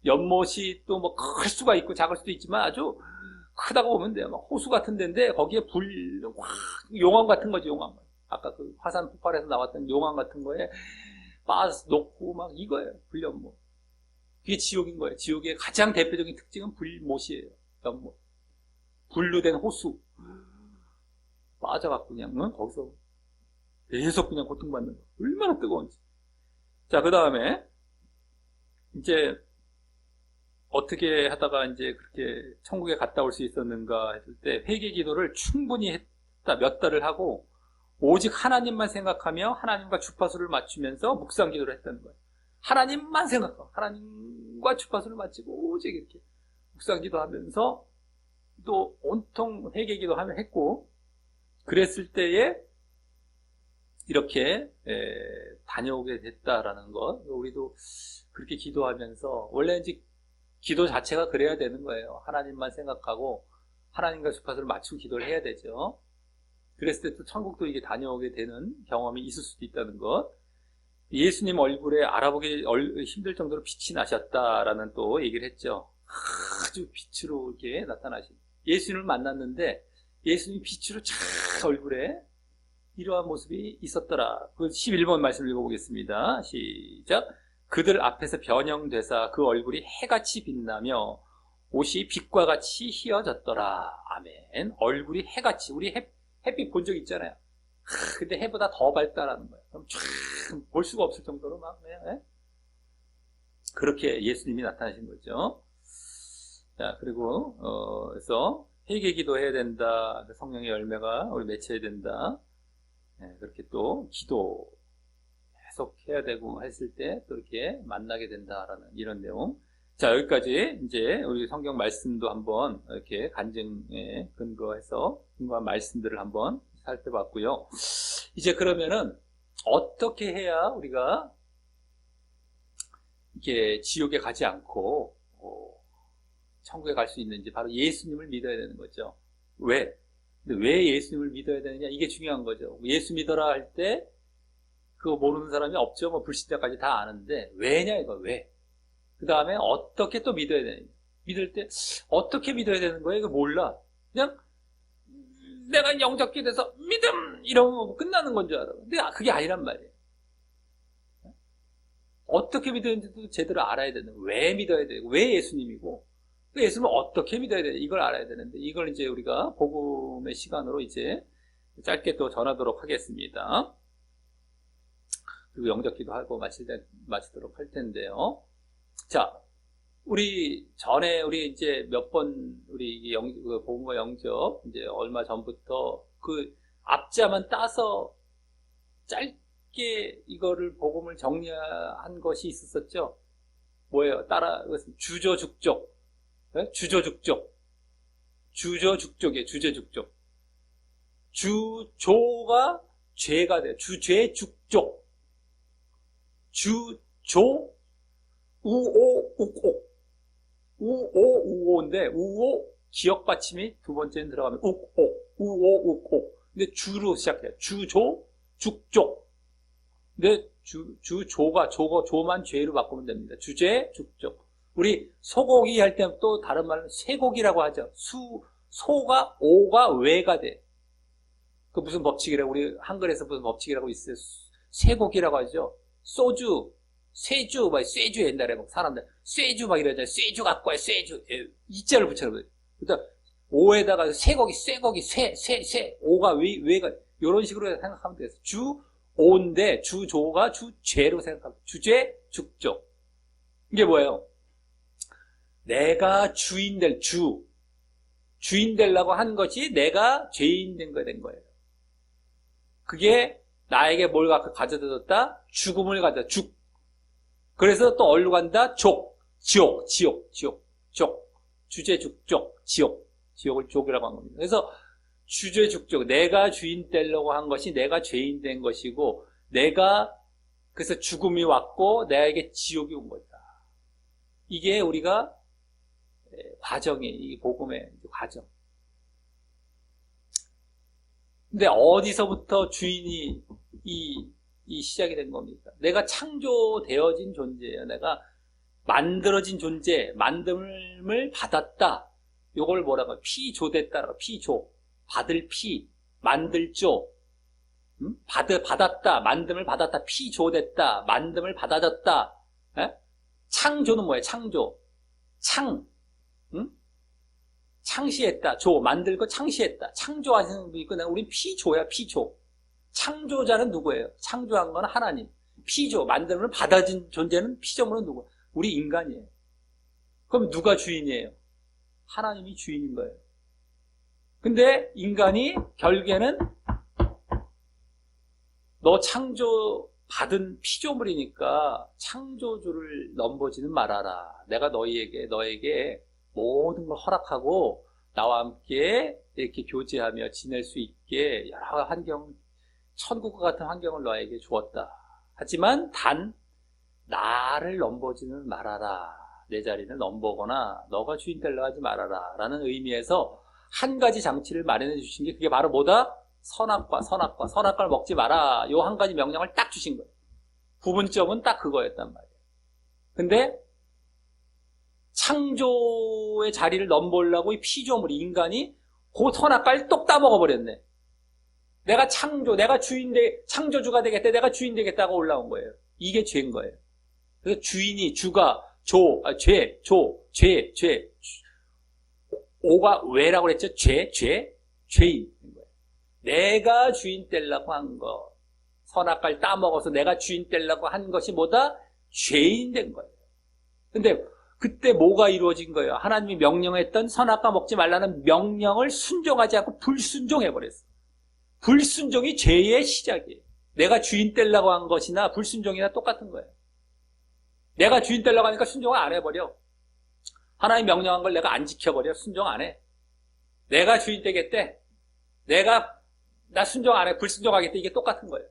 A: 연못이 또 클 수가 있고 작을 수도 있지만 아주 크다고 보면 돼요. 호수 같은 데인데 거기에 용암 같은 거죠, 용암. 아까 그 화산 폭발에서 나왔던 용암 같은 거에 빠져서 녹고 이거예요. 불연못. 그게 지옥인 거예요. 지옥의 가장 대표적인 특징은 불못이에요. 연못. 분류된 호수. 빠져갖고 그냥 거기서 계속 그냥 고통받는 거. 얼마나 뜨거운지. 자, 그 다음에 이제 어떻게 하다가 이제 그렇게 천국에 갔다 올 수 있었는가 했을 때 회개 기도를 충분히 했다. 몇 달을 하고 오직 하나님만 생각하며 하나님과 주파수를 맞추면서 묵상 기도를 했다는 거예요. 하나님만 생각하고 하나님과 주파수를 맞추고 오직 이렇게 묵상 기도하면서 또 온통 회개 기도하며 했고 그랬을 때에 이렇게 다녀오게 됐다라는 것. 우리도 그렇게 기도하면서 원래 이제 기도 자체가 그래야 되는 거예요. 하나님만 생각하고 하나님과 주파수를 맞추고 기도를 해야 되죠. 그랬을 때 또 천국도 이게 다녀오게 되는 경험이 있을 수도 있다는 것. 예수님 얼굴에 알아보기 힘들 정도로 빛이 나셨다라는 또 얘기를 했죠. 아주 빛으로 이렇게 나타나신. 예수님을 만났는데 예수님이 빛으로 쫙 얼굴에 이러한 모습이 있었더라. 그 11번 말씀 읽어보겠습니다. 시작. 그들 앞에서 변형되사 그 얼굴이 해같이 빛나며 옷이 빛과 같이 희어졌더라. 아멘. 얼굴이 해같이, 우리 햇빛 본 적 있잖아요. 근데 해보다 더 발달하는 거예요. 그럼 쫙 볼 수가 없을 정도로 막 그냥, 그렇게 예수님이 나타나신 거죠. 자, 그리고 그래서 회개 기도해야 된다. 성령의 열매가 우리 맺혀야 된다. 그렇게 또 기도 계속 해야 되고 했을 때 또 이렇게 만나게 된다라는 이런 내용. 자, 여기까지 이제 우리 성경 말씀도 한번 이렇게 간증에 근거한 말씀들을 한번 살펴봤고요. 이제 그러면은 어떻게 해야 우리가 이렇게 지옥에 가지 않고 천국에 갈 수 있는지, 바로 예수님을 믿어야 되는 거죠. 왜? 근데 왜 예수님을 믿어야 되느냐? 이게 중요한 거죠. 예수 믿어라 할 때 그거 모르는 사람이 없죠. 뭐 불신자까지 다 아는데 왜냐 이거 왜? 그 다음에 어떻게 또 믿어야 되느냐? 믿을 때 어떻게 믿어야 되는 거예요? 이거 몰라. 그냥 내가 영접 기도해서 믿음 이러면 끝나는 건 줄 알아. 근데 그게 아니란 말이에요. 어떻게 믿었는지도 제대로 알아야 되는 거예요. 왜 믿어야 되고 왜 예수님이고 예수님을 어떻게 믿어야 돼? 이걸 알아야 되는데 이걸 이제 우리가 복음의 시간으로 이제 짧게 또 전하도록 하겠습니다. 그리고 영접기도 하고 마치도록 할 텐데요. 자, 우리 이제 몇 번 우리 그 복음과 영접 이제 얼마 전부터 그 앞자만 따서 짧게 이거를 복음을 정리한 것이 있었었죠. 뭐예요? 주저죽족. 네? 주저죽족이에요. 주저죽족. 주조가 죄가 돼요. 주죄죽족. 주조 우오 우오 우오인데 우오 기억 받침이 두 번째는 들어가면 우오 우오. 근데 주로 시작해요. 주조 죽족. 근데 조만 죄로 바꾸면 됩니다. 주죄 죽족. 우리 소고기 할 때 또 다른 말로 쇠고기라고 하죠. 소가 오가 외가 돼. 그 무슨 법칙이라고 우리 한글에서 무슨 법칙이라고 있어요. 쇠고기라고 하죠. 소주, 쇠주, 쇠주 옛날에 사람들 쇠주 이러잖아요. 쇠주 갖고 와, 쇠주. 이자를 붙여놓은 거예요. 그러니까 오에다가 쇠고기, 오가 외가 이런 식으로 생각하면 돼요. 오인데 주조가 주죄로 생각하면 주죄, 죽족. 이게 뭐예요? 내가 주인 되려고 한 것이 내가 죄인 된 거예요. 그게 나에게 뭘 가져다 줬다? 죽음을 가져다, 그래서 또 어디로 간다? 지옥. 주죄, 죽족, 지옥을 족이라고 한 겁니다. 그래서 주죄, 죽족, 내가 주인 되려고 한 것이 내가 죄인 된 것이고, 그래서 죽음이 왔고, 나에게 지옥이 온 거다. 이게 우리가 이 복음의 과정. 근데 어디서부터 주인이 이 시작이 된 겁니까? 내가 창조되어진 존재예요. 내가 만들어진 존재, 만듦을 받았다. 요걸 뭐라고 해요? 피조됐다라고. 피조. 받을 피, 만들조. 받았다. 만듦을 받았다. 피조됐다. 만듦을 받아졌다. 창조는 뭐예요? 창조. 창시했다. 만들고 창시했다. 창조하시는 분이 있고, 우린 피조야, 피조. 창조자는 누구예요? 창조한 건 하나님. 피조, 만듦을 받아진 존재는 피조물은 누구예요? 우리 인간이에요. 그럼 누가 주인이에요? 하나님이 주인인 거예요. 근데 인간이 결국에는 너 창조받은 피조물이니까 창조주를 넘보지는 말아라. 내가 너에게 모든 걸 허락하고 나와 함께 이렇게 교제하며 지낼 수 있게 여러 천국과 같은 환경을 너에게 주었다. 하지만 단 나를 넘보지는 말아라. 내 자리를 넘보거나 너가 주인 되려고 하지 말아라. 라는 의미에서 한 가지 장치를 마련해 주신 게 그게 바로 뭐다? 선악과를 먹지 마라. 요 한 가지 명령을 딱 주신 거예요. 부분점은 딱 그거였단 말이에요. 근데 창조의 자리를 넘보려고 이 피조물, 인간이 그 선악과를 똑 따먹어버렸네. 내가 창조주가 되겠다, 내가 주인 되겠다고 올라온 거예요. 이게 죄인 거예요. 그래서 죄. 오가 왜라고 그랬죠? 죄인 거예요. 내가 주인 되려고 한 거, 선악과를 따먹어서 내가 주인 되려고 한 것이 뭐다? 죄인 된 거예요. 근데 그때 뭐가 이루어진 거예요? 하나님이 명령했던 선악과 먹지 말라는 명령을 순종하지 않고 불순종해버렸어요. 불순종이 죄의 시작이에요. 내가 주인 되려고 한 것이나 불순종이나 똑같은 거예요. 내가 주인 되려고 하니까 순종을 안 해버려. 하나님 명령한 걸 내가 안 지켜버려. 순종 안 해. 내가 주인 되겠대. 나 순종 안 해. 불순종하겠대. 이게 똑같은 거예요.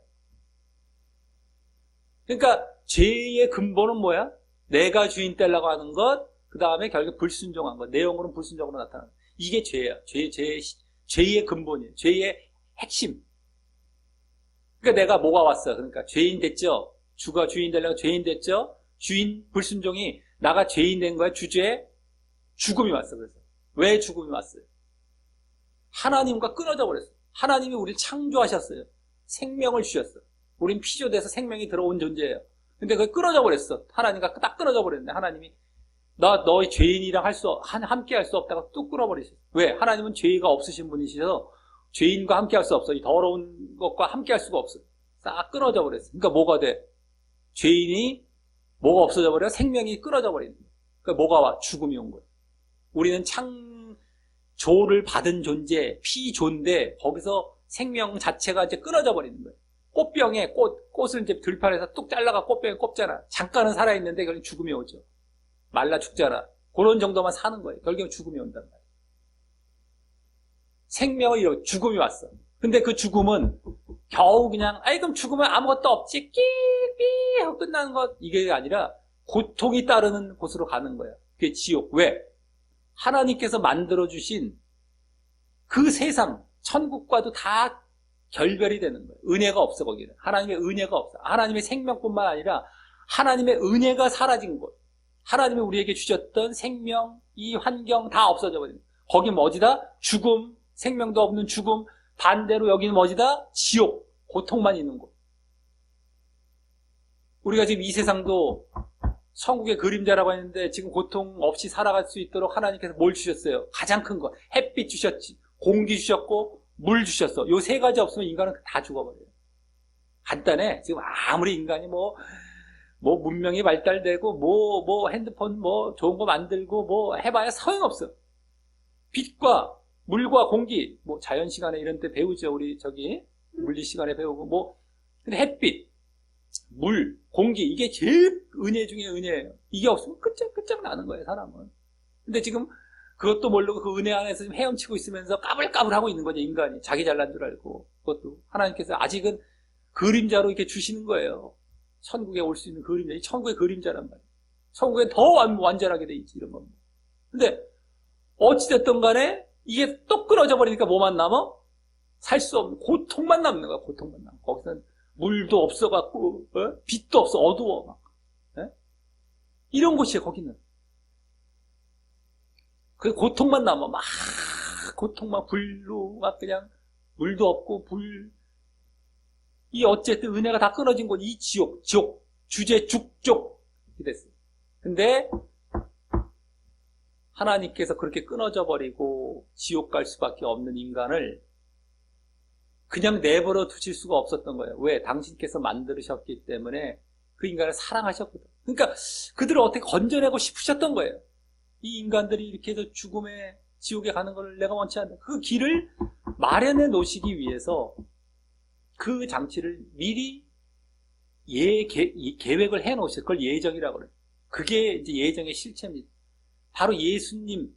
A: 그러니까 죄의 근본은 뭐야? 내가 주인 되려고 하는 것, 그 다음에 결국 불순종한 것. 내용으로는 불순종으로 나타나는 것. 이게 죄야. 죄의 근본이에요. 죄의 핵심. 그러니까 내가 뭐가 왔어? 그러니까 죄인 됐죠? 주가 주인 되려고 죄인 됐죠? 주인 불순종이 나가 죄인 된 거야. 주죄 죽음이 왔어. 그래서 왜 죽음이 왔어요? 하나님과 끊어져 버렸어요. 하나님이 우리를 창조하셨어요. 생명을 주셨어. 우린 피조돼서 생명이 들어온 존재예요. 근데 그게 끊어져 버렸어. 하나님과 딱 끊어져 버렸네. 하나님이 너희 죄인이랑 함께 할 수 없다가 뚝 끊어버리셨어. 왜? 하나님은 죄가 없으신 분이셔서 죄인과 함께 할 수 없어. 이 더러운 것과 함께 할 수가 없어. 싹 끊어져 버렸어. 그러니까 뭐가 돼? 죄인이 뭐가 없어져 버려? 생명이 끊어져 버리는 거야. 그러니까 뭐가 와? 죽음이 온 거야. 우리는 창조를 받은 존재, 피조인데 거기서 생명 자체가 이제 끊어져 버리는 거예요. 꽃병에 꽃을 이제 들판에서 뚝 잘라가 꽃병에 꼽잖아. 잠깐은 살아있는데 결국 죽음이 오죠. 말라 죽잖아. 그런 정도만 사는 거예요. 결국은 죽음이 온단 말이에요. 생명을 이루고 죽음이 왔어. 근데 그 죽음은 겨우 그냥 그럼 죽으면 아무것도 없지 끼 하고 끝나는 것 이게 아니라 고통이 따르는 곳으로 가는 거야. 그게 지옥. 왜? 하나님께서 만들어주신 그 세상 천국과도 다 결별이 되는 거예요. 은혜가 없어 거기는. 하나님의 은혜가 없어. 하나님의 생명뿐만 아니라 하나님의 은혜가 사라진 곳. 하나님이 우리에게 주셨던 생명, 이 환경 다 없어져 버리는 거예요. 거기 뭐지다? 죽음, 생명도 없는 죽음. 반대로 여기는 뭐지다? 지옥, 고통만 있는 곳. 우리가 지금 이 세상도 천국의 그림자라고 했는데 지금 고통 없이 살아갈 수 있도록 하나님께서 뭘 주셨어요? 가장 큰 거. 햇빛 주셨지. 공기 주셨고 물 주셨어. 요 세 가지 없으면 인간은 다 죽어버려요. 간단해. 지금 아무리 인간이 뭐 문명이 발달되고 뭐 핸드폰 좋은 거 만들고 뭐 해봐야 소용없어. 빛과 물과 공기, 자연 시간에 이런 때 배우죠. 우리 물리 시간에 배우고 근데 햇빛, 물, 공기 이게 제일 은혜 중에 은혜예요. 이게 없으면 끝장 나는 거예요, 사람은. 근데 지금 그것도 모르고 그 은혜 안에서 지금 헤엄치고 있으면서 까불까불하고 있는 거죠, 인간이. 자기 잘난 줄 알고. 그것도 하나님께서 아직은 그림자로 이렇게 주시는 거예요. 천국에 올 수 있는 그림자. 이 천국의 그림자란 말이에요. 천국에 더 완전하게 돼 있지, 이런 겁니다. 근데 어찌됐든 간에 이게 또 끊어져 버리니까 뭐만 남아? 살 수 없는 고통만 남는 거야. 고통만 남아. 거기서는 물도 없어갖고 빛도 없어. 어두워 막. 이런 곳이에요. 거기는. 그 고통만 남아. 막 고통만 불로 막 그냥 물도 없고 이 어쨌든 은혜가 다 끊어진 곳. 이 지옥 주제 죽족이 됐어요. 근데 하나님께서 그렇게 끊어져 버리고 지옥 갈 수밖에 없는 인간을 그냥 내버려 두실 수가 없었던 거예요. 왜? 당신께서 만드셨기 때문에 그 인간을 사랑하셨거든. 그러니까 그들을 어떻게 건져내고 싶으셨던 거예요. 이 인간들이 이렇게 해서 죽음의 지옥에 가는 걸 내가 원치 않는다. 그 길을 마련해 놓으시기 위해서 그 장치를 미리 계획을 해 놓으셨어요. 그걸 예정이라고 그래요. 그게 이제 예정의 실체입니다. 바로 예수님으로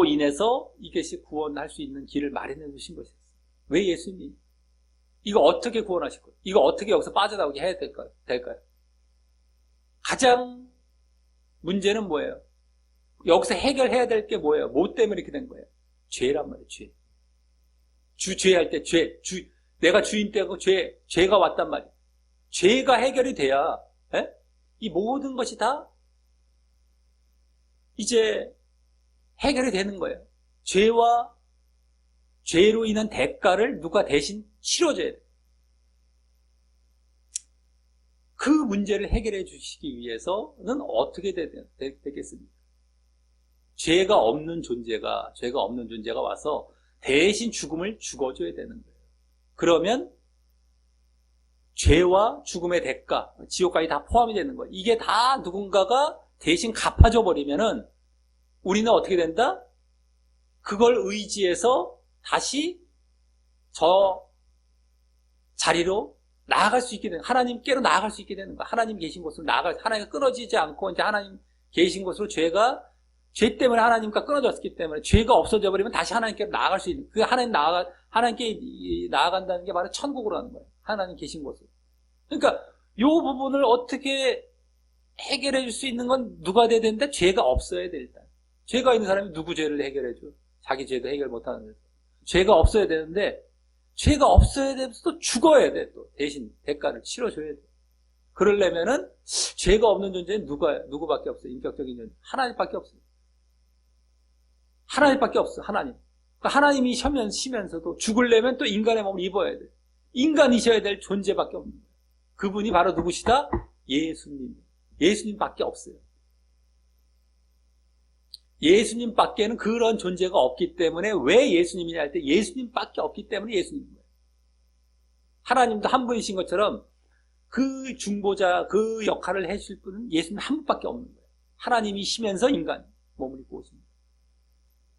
A: 인해서 이것이 구원할 수 있는 길을 마련해 주신 것이었어요. 왜 예수님? 이거 어떻게 구원하실 거예요? 이거 어떻게 여기서 빠져나오게 해야 될까요? 가장 문제는 뭐예요? 여기서 해결해야 될 게 뭐예요? 뭐 때문에 이렇게 된 거예요? 죄란 말이에요. 죄할 때 내가 주인 되고 죄가 왔단 말이에요. 죄가 해결이 돼야 이 모든 것이 다 이제 해결이 되는 거예요. 죄로 인한 대가를 누가 대신 치러줘야 돼요. 그 문제를 해결해 주시기 위해서는 어떻게 되겠습니까? 죄가 없는 존재가 와서 대신 죽음을 죽어줘야 되는 거예요. 그러면 죄와 죽음의 대가, 지옥까지 다 포함이 되는 거예요. 이게 다 누군가가 대신 갚아줘 버리면은 우리는 어떻게 된다? 그걸 의지해서 다시 저 자리로 나아갈 수 있게 되는, 하나님께로 나아갈 수 있게 되는 거야. 하나님 계신 곳으로 하나님과 끊어지지 않고 이제 하나님 계신 곳으로 죄 때문에 하나님과 끊어졌기 때문에 죄가 없어져 버리면 다시 하나님께로 나아갈 수 있는, 하나님께 나아간다는 게 바로 천국으로 하는 거예요. 하나님 계신 곳으로. 그러니까 요 부분을 어떻게 해결해 줄 수 있는 건 누가 돼야 되는데 죄가 없어야 돼, 일단. 죄가 있는 사람이 누구 죄를 해결해 줘? 자기 죄도 해결 못 하는 데서. 죄가 없어야 되는데 죄가 없어야 되면서 또 죽어야 돼, 또. 대신 대가를 치러줘야 돼. 그러려면은 죄가 없는 존재는 누구밖에 없어요. 인격적인 존재. 하나님밖에 없어요. 하나님밖에 없어, 하나님. 그러니까 하나님이 쉬면서도 죽으려면 또 인간의 몸을 입어야 돼. 인간이셔야 될 존재밖에 없는 거예요. 그분이 바로 누구시다? 예수님. 예수님밖에 없어요. 예수님밖에는 그런 존재가 없기 때문에 왜 예수님이냐 할 때 예수님밖에 없기 때문에 예수님인 거예요. 하나님도 한 분이신 것처럼 그 중보자, 그 역할을 해주실 분은 예수님 한 분밖에 없는 거예요. 하나님이시면서 인간 몸을 입고 오신 거예요.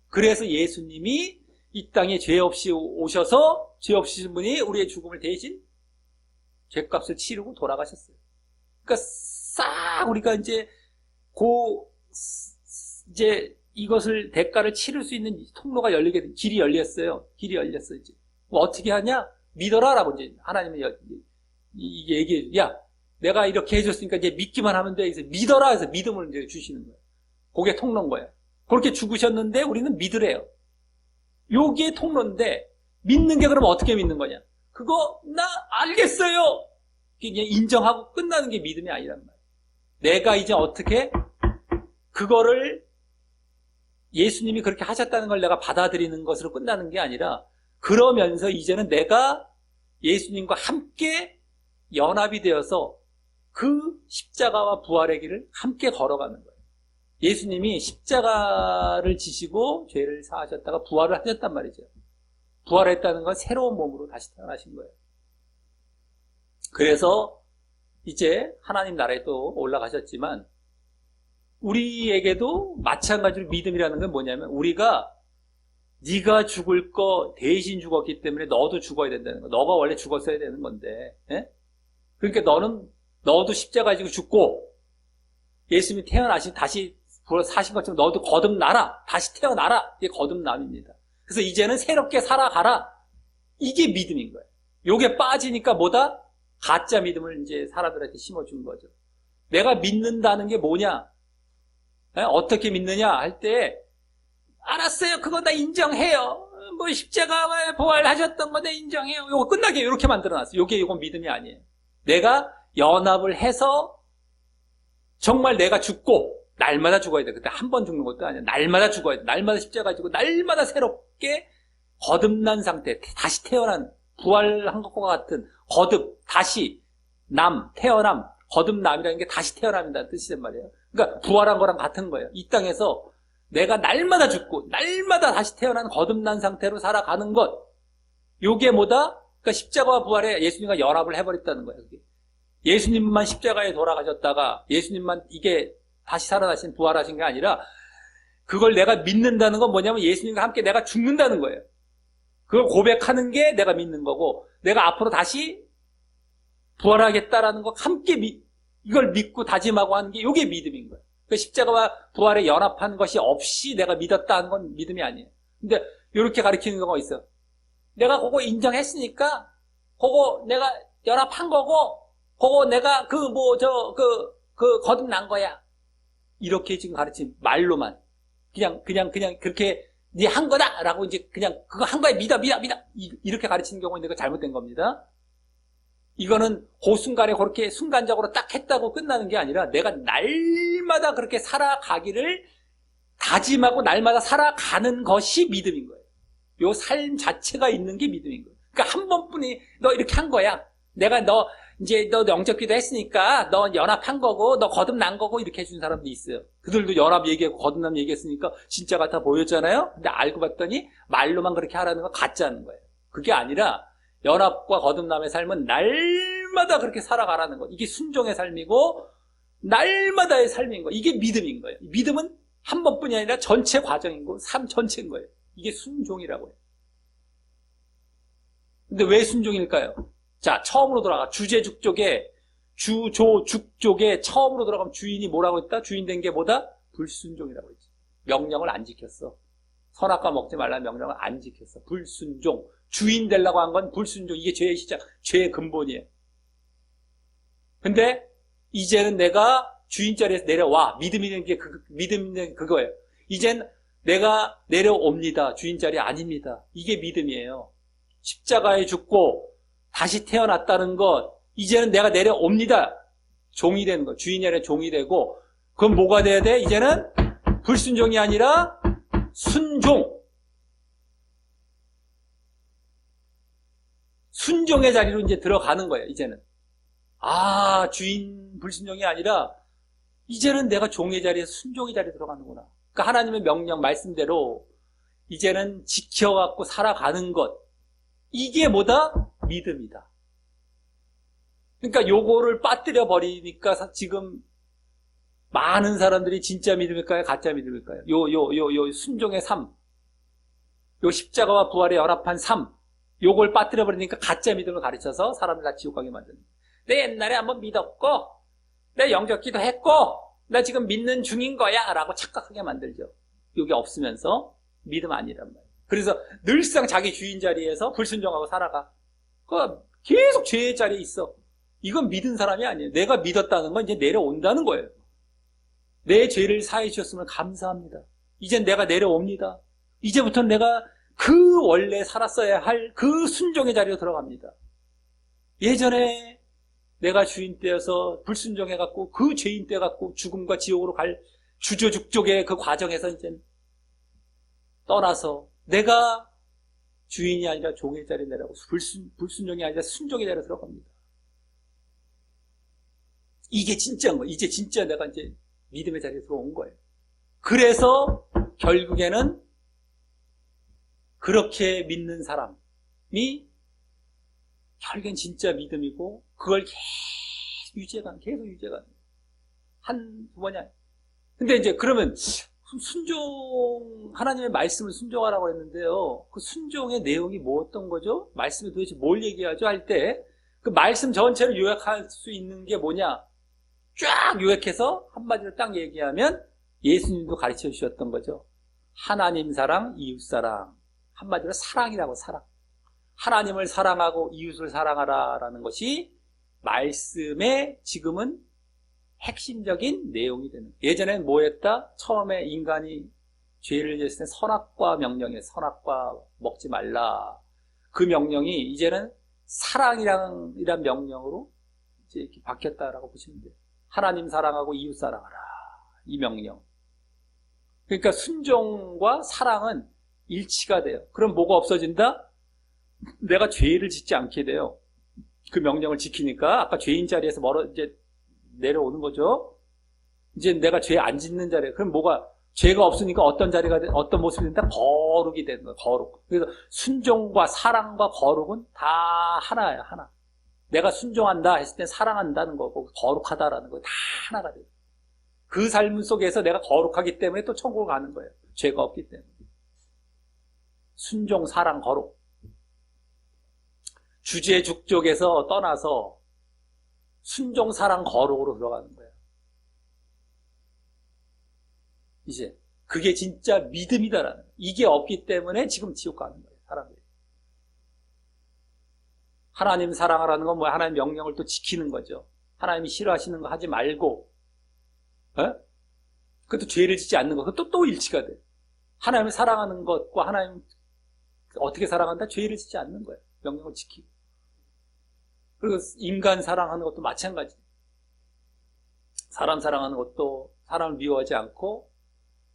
A: 그래서 예수님이 이 땅에 죄 없이 오셔서 죄 없으신 분이 우리의 죽음을 대신 죄값을 치르고 돌아가셨어요. 그러니까 싹 우리가 이제 이것을 대가를 치를 수 있는 통로가 열리게 된, 길이 열렸어요. 길이 열렸어 이제. 뭐 어떻게 하냐? 믿어라라고 이제 하나님이 이게 얘기해. 야, 내가 이렇게 해줬으니까 이제 믿기만 하면 돼. 그래서 믿어라 해서 믿음을 이제 주시는 거예요. 그게 통로인 거예요. 그렇게 죽으셨는데 우리는 믿으래요. 요게 통로인데 믿는 게 그럼 어떻게 믿는 거냐? 그거 나 알겠어요. 그냥 인정하고 끝나는 게 믿음이 아니란 말이에요. 내가 이제 어떻게 그거를 예수님이 그렇게 하셨다는 걸 내가 받아들이는 것으로 끝나는 게 아니라 그러면서 이제는 내가 예수님과 함께 연합이 되어서 그 십자가와 부활의 길을 함께 걸어가는 거예요. 예수님이 십자가를 지시고 죄를 사하셨다가 부활을 하셨단 말이죠. 부활했다는 건 새로운 몸으로 다시 태어나신 거예요. 그래서 이제 하나님 나라에 또 올라가셨지만 우리에게도 마찬가지로 믿음이라는 건 뭐냐면 우리가 네가 죽을 거 대신 죽었기 때문에 너도 죽어야 된다는 거. 너가 원래 죽었어야 되는 건데. 예? 그러니까 너도 십자가 지고 죽고 예수님이 태어나신 다시 사신 것처럼 너도 거듭나라. 다시 태어나라. 이게 거듭남입니다. 그래서 이제는 새롭게 살아가라. 이게 믿음인 거예요. 요게 빠지니까 뭐다? 가짜 믿음을 이제 사람들한테 심어준 거죠. 내가 믿는다는 게 뭐냐? 어떻게 믿느냐 할 때 알았어요. 그거 나 인정해요. 뭐 십자가에 부활하셨던 거 내 인정해요. 요거 끝나게 이렇게 만들어놨어요. 요건 믿음이 아니에요. 내가 연합을 해서 정말 내가 죽고 날마다 죽어야 돼. 그때 한 번 죽는 것도 아니야. 날마다 죽어야 돼. 날마다 십자가 지고 날마다 새롭게 거듭난 상태, 다시 태어난 부활한 것과 같은 거듭, 다시 태어남, 거듭남이라는 게 다시 태어남이라는 뜻이란 말이에요. 그러니까 부활한 거랑 같은 거예요. 이 땅에서 내가 날마다 죽고 날마다 다시 태어난 거듭난 상태로 살아가는 것. 요게 뭐다? 그러니까 십자가와 부활에 예수님과 연합을 해버렸다는 거예요. 예수님만 십자가에 돌아가셨다가 예수님만 이게 다시 살아나신 부활하신 게 아니라 그걸 내가 믿는다는 건 뭐냐면 예수님과 함께 내가 죽는다는 거예요. 그걸 고백하는 게 내가 믿는 거고 내가 앞으로 다시 부활하겠다라는 거 함께 이걸 믿고 다짐하고 하는 게 이게 믿음인 거예요. 그 십자가와 부활에 연합한 것이 없이 내가 믿었다 하는 건 믿음이 아니에요. 근데 이렇게 가르치는 경우가 있어. 내가 그거 인정했으니까 그거 내가 연합한 거고 그거 내가 거듭난 거야. 이렇게 지금 가르친 말로만 그냥 그렇게 네 한 거다라고 이제 그냥 그거 한 거야 믿어 이렇게 가르치는 경우가 있는데 그거 잘못된 겁니다. 이거는 그 순간에 그렇게 순간적으로 딱 했다고 끝나는 게 아니라 내가 날마다 그렇게 살아가기를 다짐하고 날마다 살아가는 것이 믿음인 거예요. 요 삶 자체가 있는 게 믿음인 거예요. 그러니까 한 번뿐이 너 이렇게 한 거야. 내가 너 이제 너 영접기도 했으니까 너 연합한 거고 너 거듭난 거고 이렇게 해준 사람도 있어요. 그들도 연합 얘기하고 거듭남 얘기했으니까 진짜 같아 보였잖아요. 근데 알고 봤더니 말로만 그렇게 하라는 건 가짜는 거예요. 그게 아니라 연합과 거듭남의 삶은 날마다 그렇게 살아가라는 거. 이게 순종의 삶이고 날마다의 삶인 거. 이게 믿음인 거예요. 믿음은 한 번뿐이 아니라 전체 과정인 거, 삶 전체인 거예요. 이게 순종이라고 해요. 근데 왜 순종일까요? 자, 처음으로 돌아가. 주제죽족에, 주조죽족에 처음으로 들어가면 주인이 뭐라고 했다? 주인 된 게 뭐다? 불순종이라고 했지. 명령을 안 지켰어. 선악과 먹지 말라는 명령을 안 지켰어. 불순종. 주인 되려고 한 건 불순종. 이게 죄의 시작, 죄의 근본이에요. 근데 이제는 내가 주인 자리에서 내려와. 믿음이 있는 게 믿음 있는 그거예요. 이젠 내가 내려옵니다. 주인 자리 아닙니다. 이게 믿음이에요. 십자가에 죽고 다시 태어났다는 것, 이제는 내가 내려옵니다. 종이 되는 거, 주인이 아니라 종이 되고, 그럼 뭐가 돼야 돼? 이제는 불순종이 아니라 순종. 순종의 자리로 이제 들어가는 거예요, 이제는. 아, 주인 불순종이 아니라, 이제는 내가 종의 자리에서 순종의 자리에 들어가는구나. 그러니까 하나님의 명령, 말씀대로, 이제는 지켜갖고 살아가는 것. 이게 뭐다? 믿음이다. 그러니까 요거를 빠뜨려 버리니까 지금 많은 사람들이 진짜 믿음일까요? 가짜 믿음일까요? 요 순종의 삶. 요 십자가와 부활에 연합한 삶. 요걸 빠뜨려 버리니까 가짜 믿음을 가르쳐서 사람들 다 지옥 가게 만드는 거예요. 내 옛날에 한번 믿었고, 내 영접기도 했고, 나 지금 믿는 중인 거야 라고 착각하게 만들죠. 요게 없으면서 믿음 아니란 말이에요. 그래서 늘상 자기 주인 자리에서 불순종하고 살아가. 계속 죄의 자리에 있어. 이건 믿은 사람이 아니에요. 내가 믿었다는 건 이제 내려온다는 거예요. 내 죄를 사해 주셨음을 감사합니다. 이젠 내가 내려옵니다. 이제부터는 내가 그 원래 살았어야 할 그 순종의 자리로 들어갑니다. 예전에 내가 주인 때여서 불순종해갖고 그 죄인 때갖고 죽음과 지옥으로 갈 주저죽족의 그 과정에서 이제 떠나서 내가 주인이 아니라 종의 자리에 내려가고 불순종이 아니라 순종의 자리에 들어갑니다. 이게 진짜인 거예요. 이제 진짜 내가 이제 믿음의 자리에 들어온 거예요. 그래서 결국에는 그렇게 믿는 사람이 결국엔 진짜 믿음이고 그걸 계속 유지해가는 한 두 번이 아니에요. 근데 이제 그러면 순종, 하나님의 말씀을 순종하라고 했는데요. 그 순종의 내용이 뭐였던 거죠? 말씀이 도대체 뭘 얘기하죠? 할 때 그 말씀 전체를 요약할 수 있는 게 뭐냐? 쫙 요약해서 한마디로 딱 얘기하면 예수님도 가르쳐 주셨던 거죠. 하나님 사랑, 이웃 사랑. 한마디로 사랑이라고, 사랑. 하나님을 사랑하고 이웃을 사랑하라라는 것이 말씀의 지금은 핵심적인 내용이 되는 거예요. 예전엔 뭐였다? 처음에 인간이 죄를 지었을 때 선악과 명령에 선악과 먹지 말라. 그 명령이 이제는 사랑이란 명령으로 이제 이렇게 바뀌었다라고 보시면 돼요. 하나님 사랑하고 이웃 사랑하라. 이 명령. 그러니까 순종과 사랑은 일치가 돼요. 그럼 뭐가 없어진다? 내가 죄를 짓지 않게 돼요. 그 명령을 지키니까 아까 죄인 자리에서 이제 내려오는 거죠. 이제 내가 죄 안 짓는 자리에. 그럼 뭐가, 죄가 없으니까 어떤 자리가, 어떤 모습이 된다? 거룩이 되는 거예요, 거룩. 그래서 순종과 사랑과 거룩은 다 하나예요, 하나. 내가 순종한다 했을 때 사랑한다는 거고, 거룩하다라는 거 다 하나가 돼요. 그 삶 속에서 내가 거룩하기 때문에 또 천국을 가는 거예요. 죄가 없기 때문에. 순종, 사랑, 거룩. 주제 죽족에서 떠나서 순종, 사랑, 거룩으로 들어가는 거예요. 이제 그게 진짜 믿음이다라는 거예요. 이게 없기 때문에 지금 지옥 가는 거예요, 사람들이. 하나님 사랑하라는 건 뭐야? 하나님 명령을 또 지키는 거죠. 하나님이 싫어하시는 거 하지 말고, 그것도 죄를 짓지 않는 거, 그것도 또 일치가 돼요. 하나님을 사랑하는 것과 하나님 어떻게 사랑한다? 죄를 짓지 않는 거예요. 명령을 지키고. 그리고 인간 사랑하는 것도 마찬가지예요. 사람 사랑하는 것도 사람을 미워하지 않고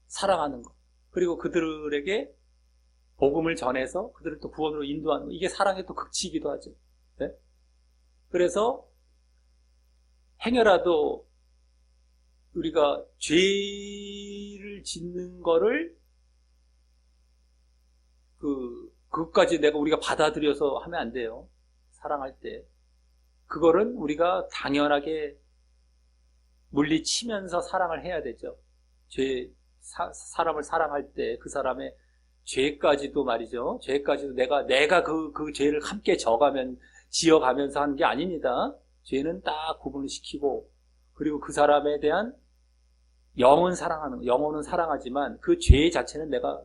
A: 사랑하는 것. 그리고 그들에게 복음을 전해서 그들을 또 구원으로 인도하는 것. 이게 사랑의 또 극치이기도 하죠. 네? 그래서 행여라도 우리가 죄를 짓는 거를 그것까지 우리가 받아들여서 하면 안 돼요. 사랑할 때. 그거는 우리가 당연하게 물리치면서 사랑을 해야 되죠. 사람을 사랑할 때 그 사람의 죄까지도 말이죠. 죄까지도 내가 그 죄를 함께 지어가면서 하는 게 아닙니다. 죄는 딱 구분을 시키고, 그리고 그 사람에 대한 영혼은 사랑하지만 그 죄 자체는 내가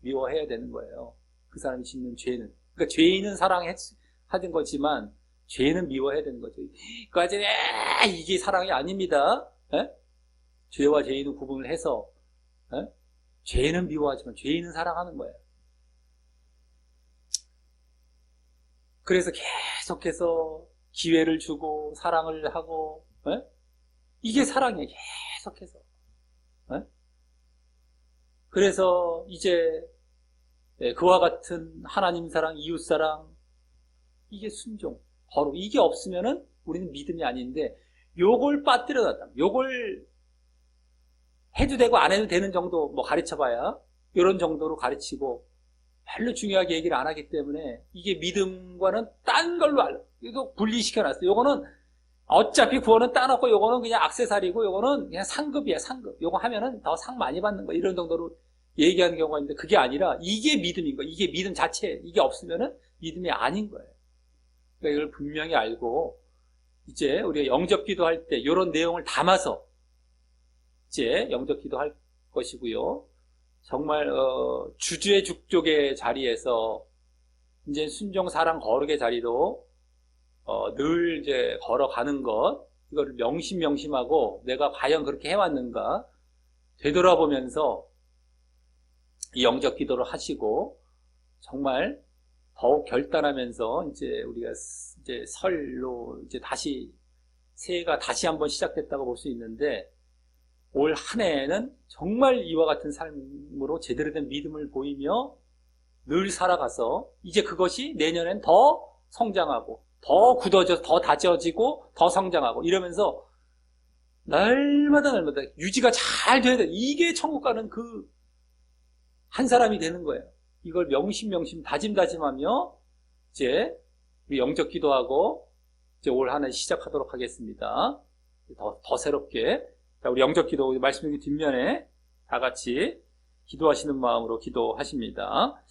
A: 미워해야 되는 거예요. 그 사람이 짓는 죄는. 그러니까 죄인은 사랑하는 거지만 죄는 미워해야 되는 거죠. 그까지 이게 사랑이 아닙니다. 에? 죄와 죄인은 구분을 해서 죄는 미워하지만 죄인은 사랑하는 거예요. 그래서 계속해서 기회를 주고 사랑을 하고 이게 사랑이에요. 계속해서. 그래서 이제 그와 같은 하나님 사랑, 이웃 사랑, 이게 순종, 바로 이게 없으면은 우리는 믿음이 아닌데, 요걸 빠뜨려 놨다. 요걸 해도 되고 안 해도 되는 정도 뭐 가르쳐봐야 이런 정도로 가르치고 별로 중요하게 얘기를 안 하기 때문에 이게 믿음과는 딴 걸로 이거 분리시켜놨어요. 요거는 어차피 구원은 따놓고 요거는 그냥 액세서리고 요거는 그냥 상급이야, 상급. 요거 하면은 더 상 많이 받는 거 이런 정도로 얘기하는 경우가 있는데, 그게 아니라 이게 믿음인 거예요. 이게 믿음 자체. 이게 없으면은 믿음이 아닌 거예요. 그러니까 이걸 분명히 알고 이제 우리가 영접 기도할 때 이런 내용을 담아서 이제 영접 기도할 것이고요. 정말 주주의 죽족의 자리에서 이제 순종 사랑 거룩의 자리로 늘 이제 걸어가는 것, 이거를 명심하고 내가 과연 그렇게 해왔는가 되돌아보면서 이 영접 기도를 하시고 정말 더욱 결단하면서 이제 우리가 이제 설로 이제 다시 새해가 다시 한번 시작됐다고 볼 수 있는데, 올 한 해에는 정말 이와 같은 삶으로 제대로 된 믿음을 보이며 늘 살아가서 이제 그것이 내년엔 더 성장하고 더 굳어져서 더 다져지고 더 성장하고 이러면서 날마다 유지가 잘 돼야 돼. 이게 천국 가는 그 한 사람이 되는 거예요. 이걸 명심 다짐하며 이제 우리 영접 기도하고 이제 올 한 해 시작하도록 하겠습니다. 더 새롭게. 자, 우리 영접 기도 말씀 뒷면에 다 같이 기도하시는 마음으로 기도하십니다.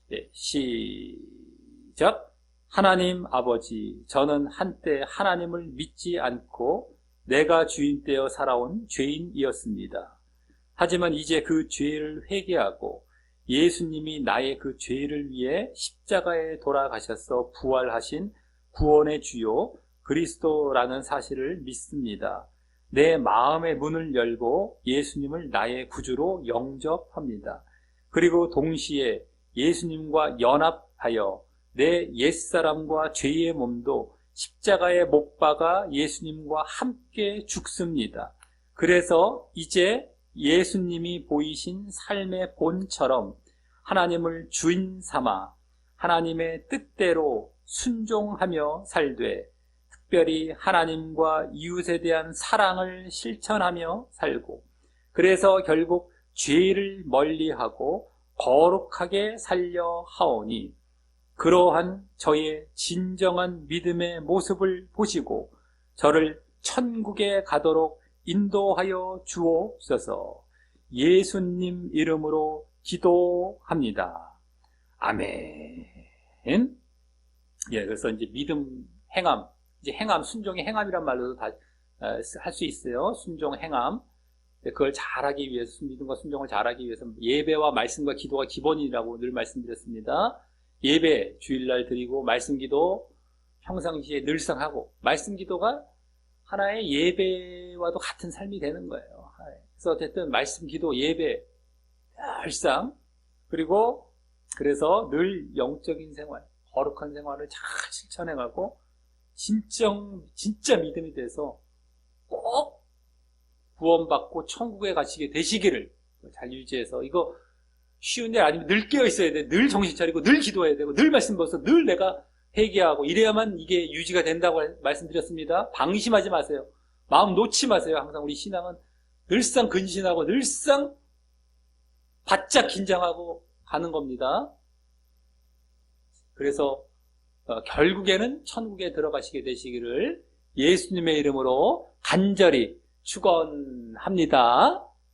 A: 네, 시작. 하나님 아버지, 저는 한때 하나님을 믿지 않고 내가 주인 되어 살아온 죄인이었습니다. 하지만 이제 그 죄를 회개하고 예수님이 나의 그 죄를 위해 십자가에 돌아가셔서 부활하신 구원의 주요 그리스도라는 사실을 믿습니다. 내 마음의 문을 열고 예수님을 나의 구주로 영접합니다. 그리고 동시에 예수님과 연합하여 내 옛사람과 죄의 몸도 십자가에 못 박아 예수님과 함께 죽습니다. 그래서 이제 예수님이 보이신 삶의 본처럼 하나님을 주인 삼아 하나님의 뜻대로 순종하며 살되, 특별히 하나님과 이웃에 대한 사랑을 실천하며 살고, 그래서 결국 죄를 멀리하고 거룩하게 살려 하오니, 그러한 저의 진정한 믿음의 모습을 보시고 저를 천국에 가도록 인도하여 주옵소서. 예수님 이름으로 기도합니다. 아멘. 예, 그래서 이제 믿음, 행함, 이제 행함, 순종의 행함이란 말로도 다 할 수 있어요. 순종, 행함. 그걸 잘하기 위해서, 믿음과 순종을 잘하기 위해서 예배와 말씀과 기도가 기본이라고 늘 말씀드렸습니다. 예배 주일날 드리고, 말씀 기도 평상시에 늘상 하고, 말씀 기도가 하나의 예배와도 같은 삶이 되는 거예요. 그래서 어쨌든 말씀 기도, 예배 늘상, 그리고 그래서 늘 영적인 생활, 거룩한 생활을 잘 실천해가고 진짜 믿음이 돼서 꼭 구원받고 천국에 가시게 되시기를 잘 유지해서, 이거 쉬운 일 아니면 늘 깨어 있어야 돼. 늘 정신 차리고 늘 기도해야 되고 늘 말씀 벌써 늘 내가 회개하고 이래야만 이게 유지가 된다고 말씀드렸습니다. 방심하지 마세요. 마음 놓지 마세요. 항상 우리 신앙은 늘상 근신하고 늘상 바짝 긴장하고 가는 겁니다. 그래서 결국에는 천국에 들어가시게 되시기를 예수님의 이름으로 간절히 축원합니다.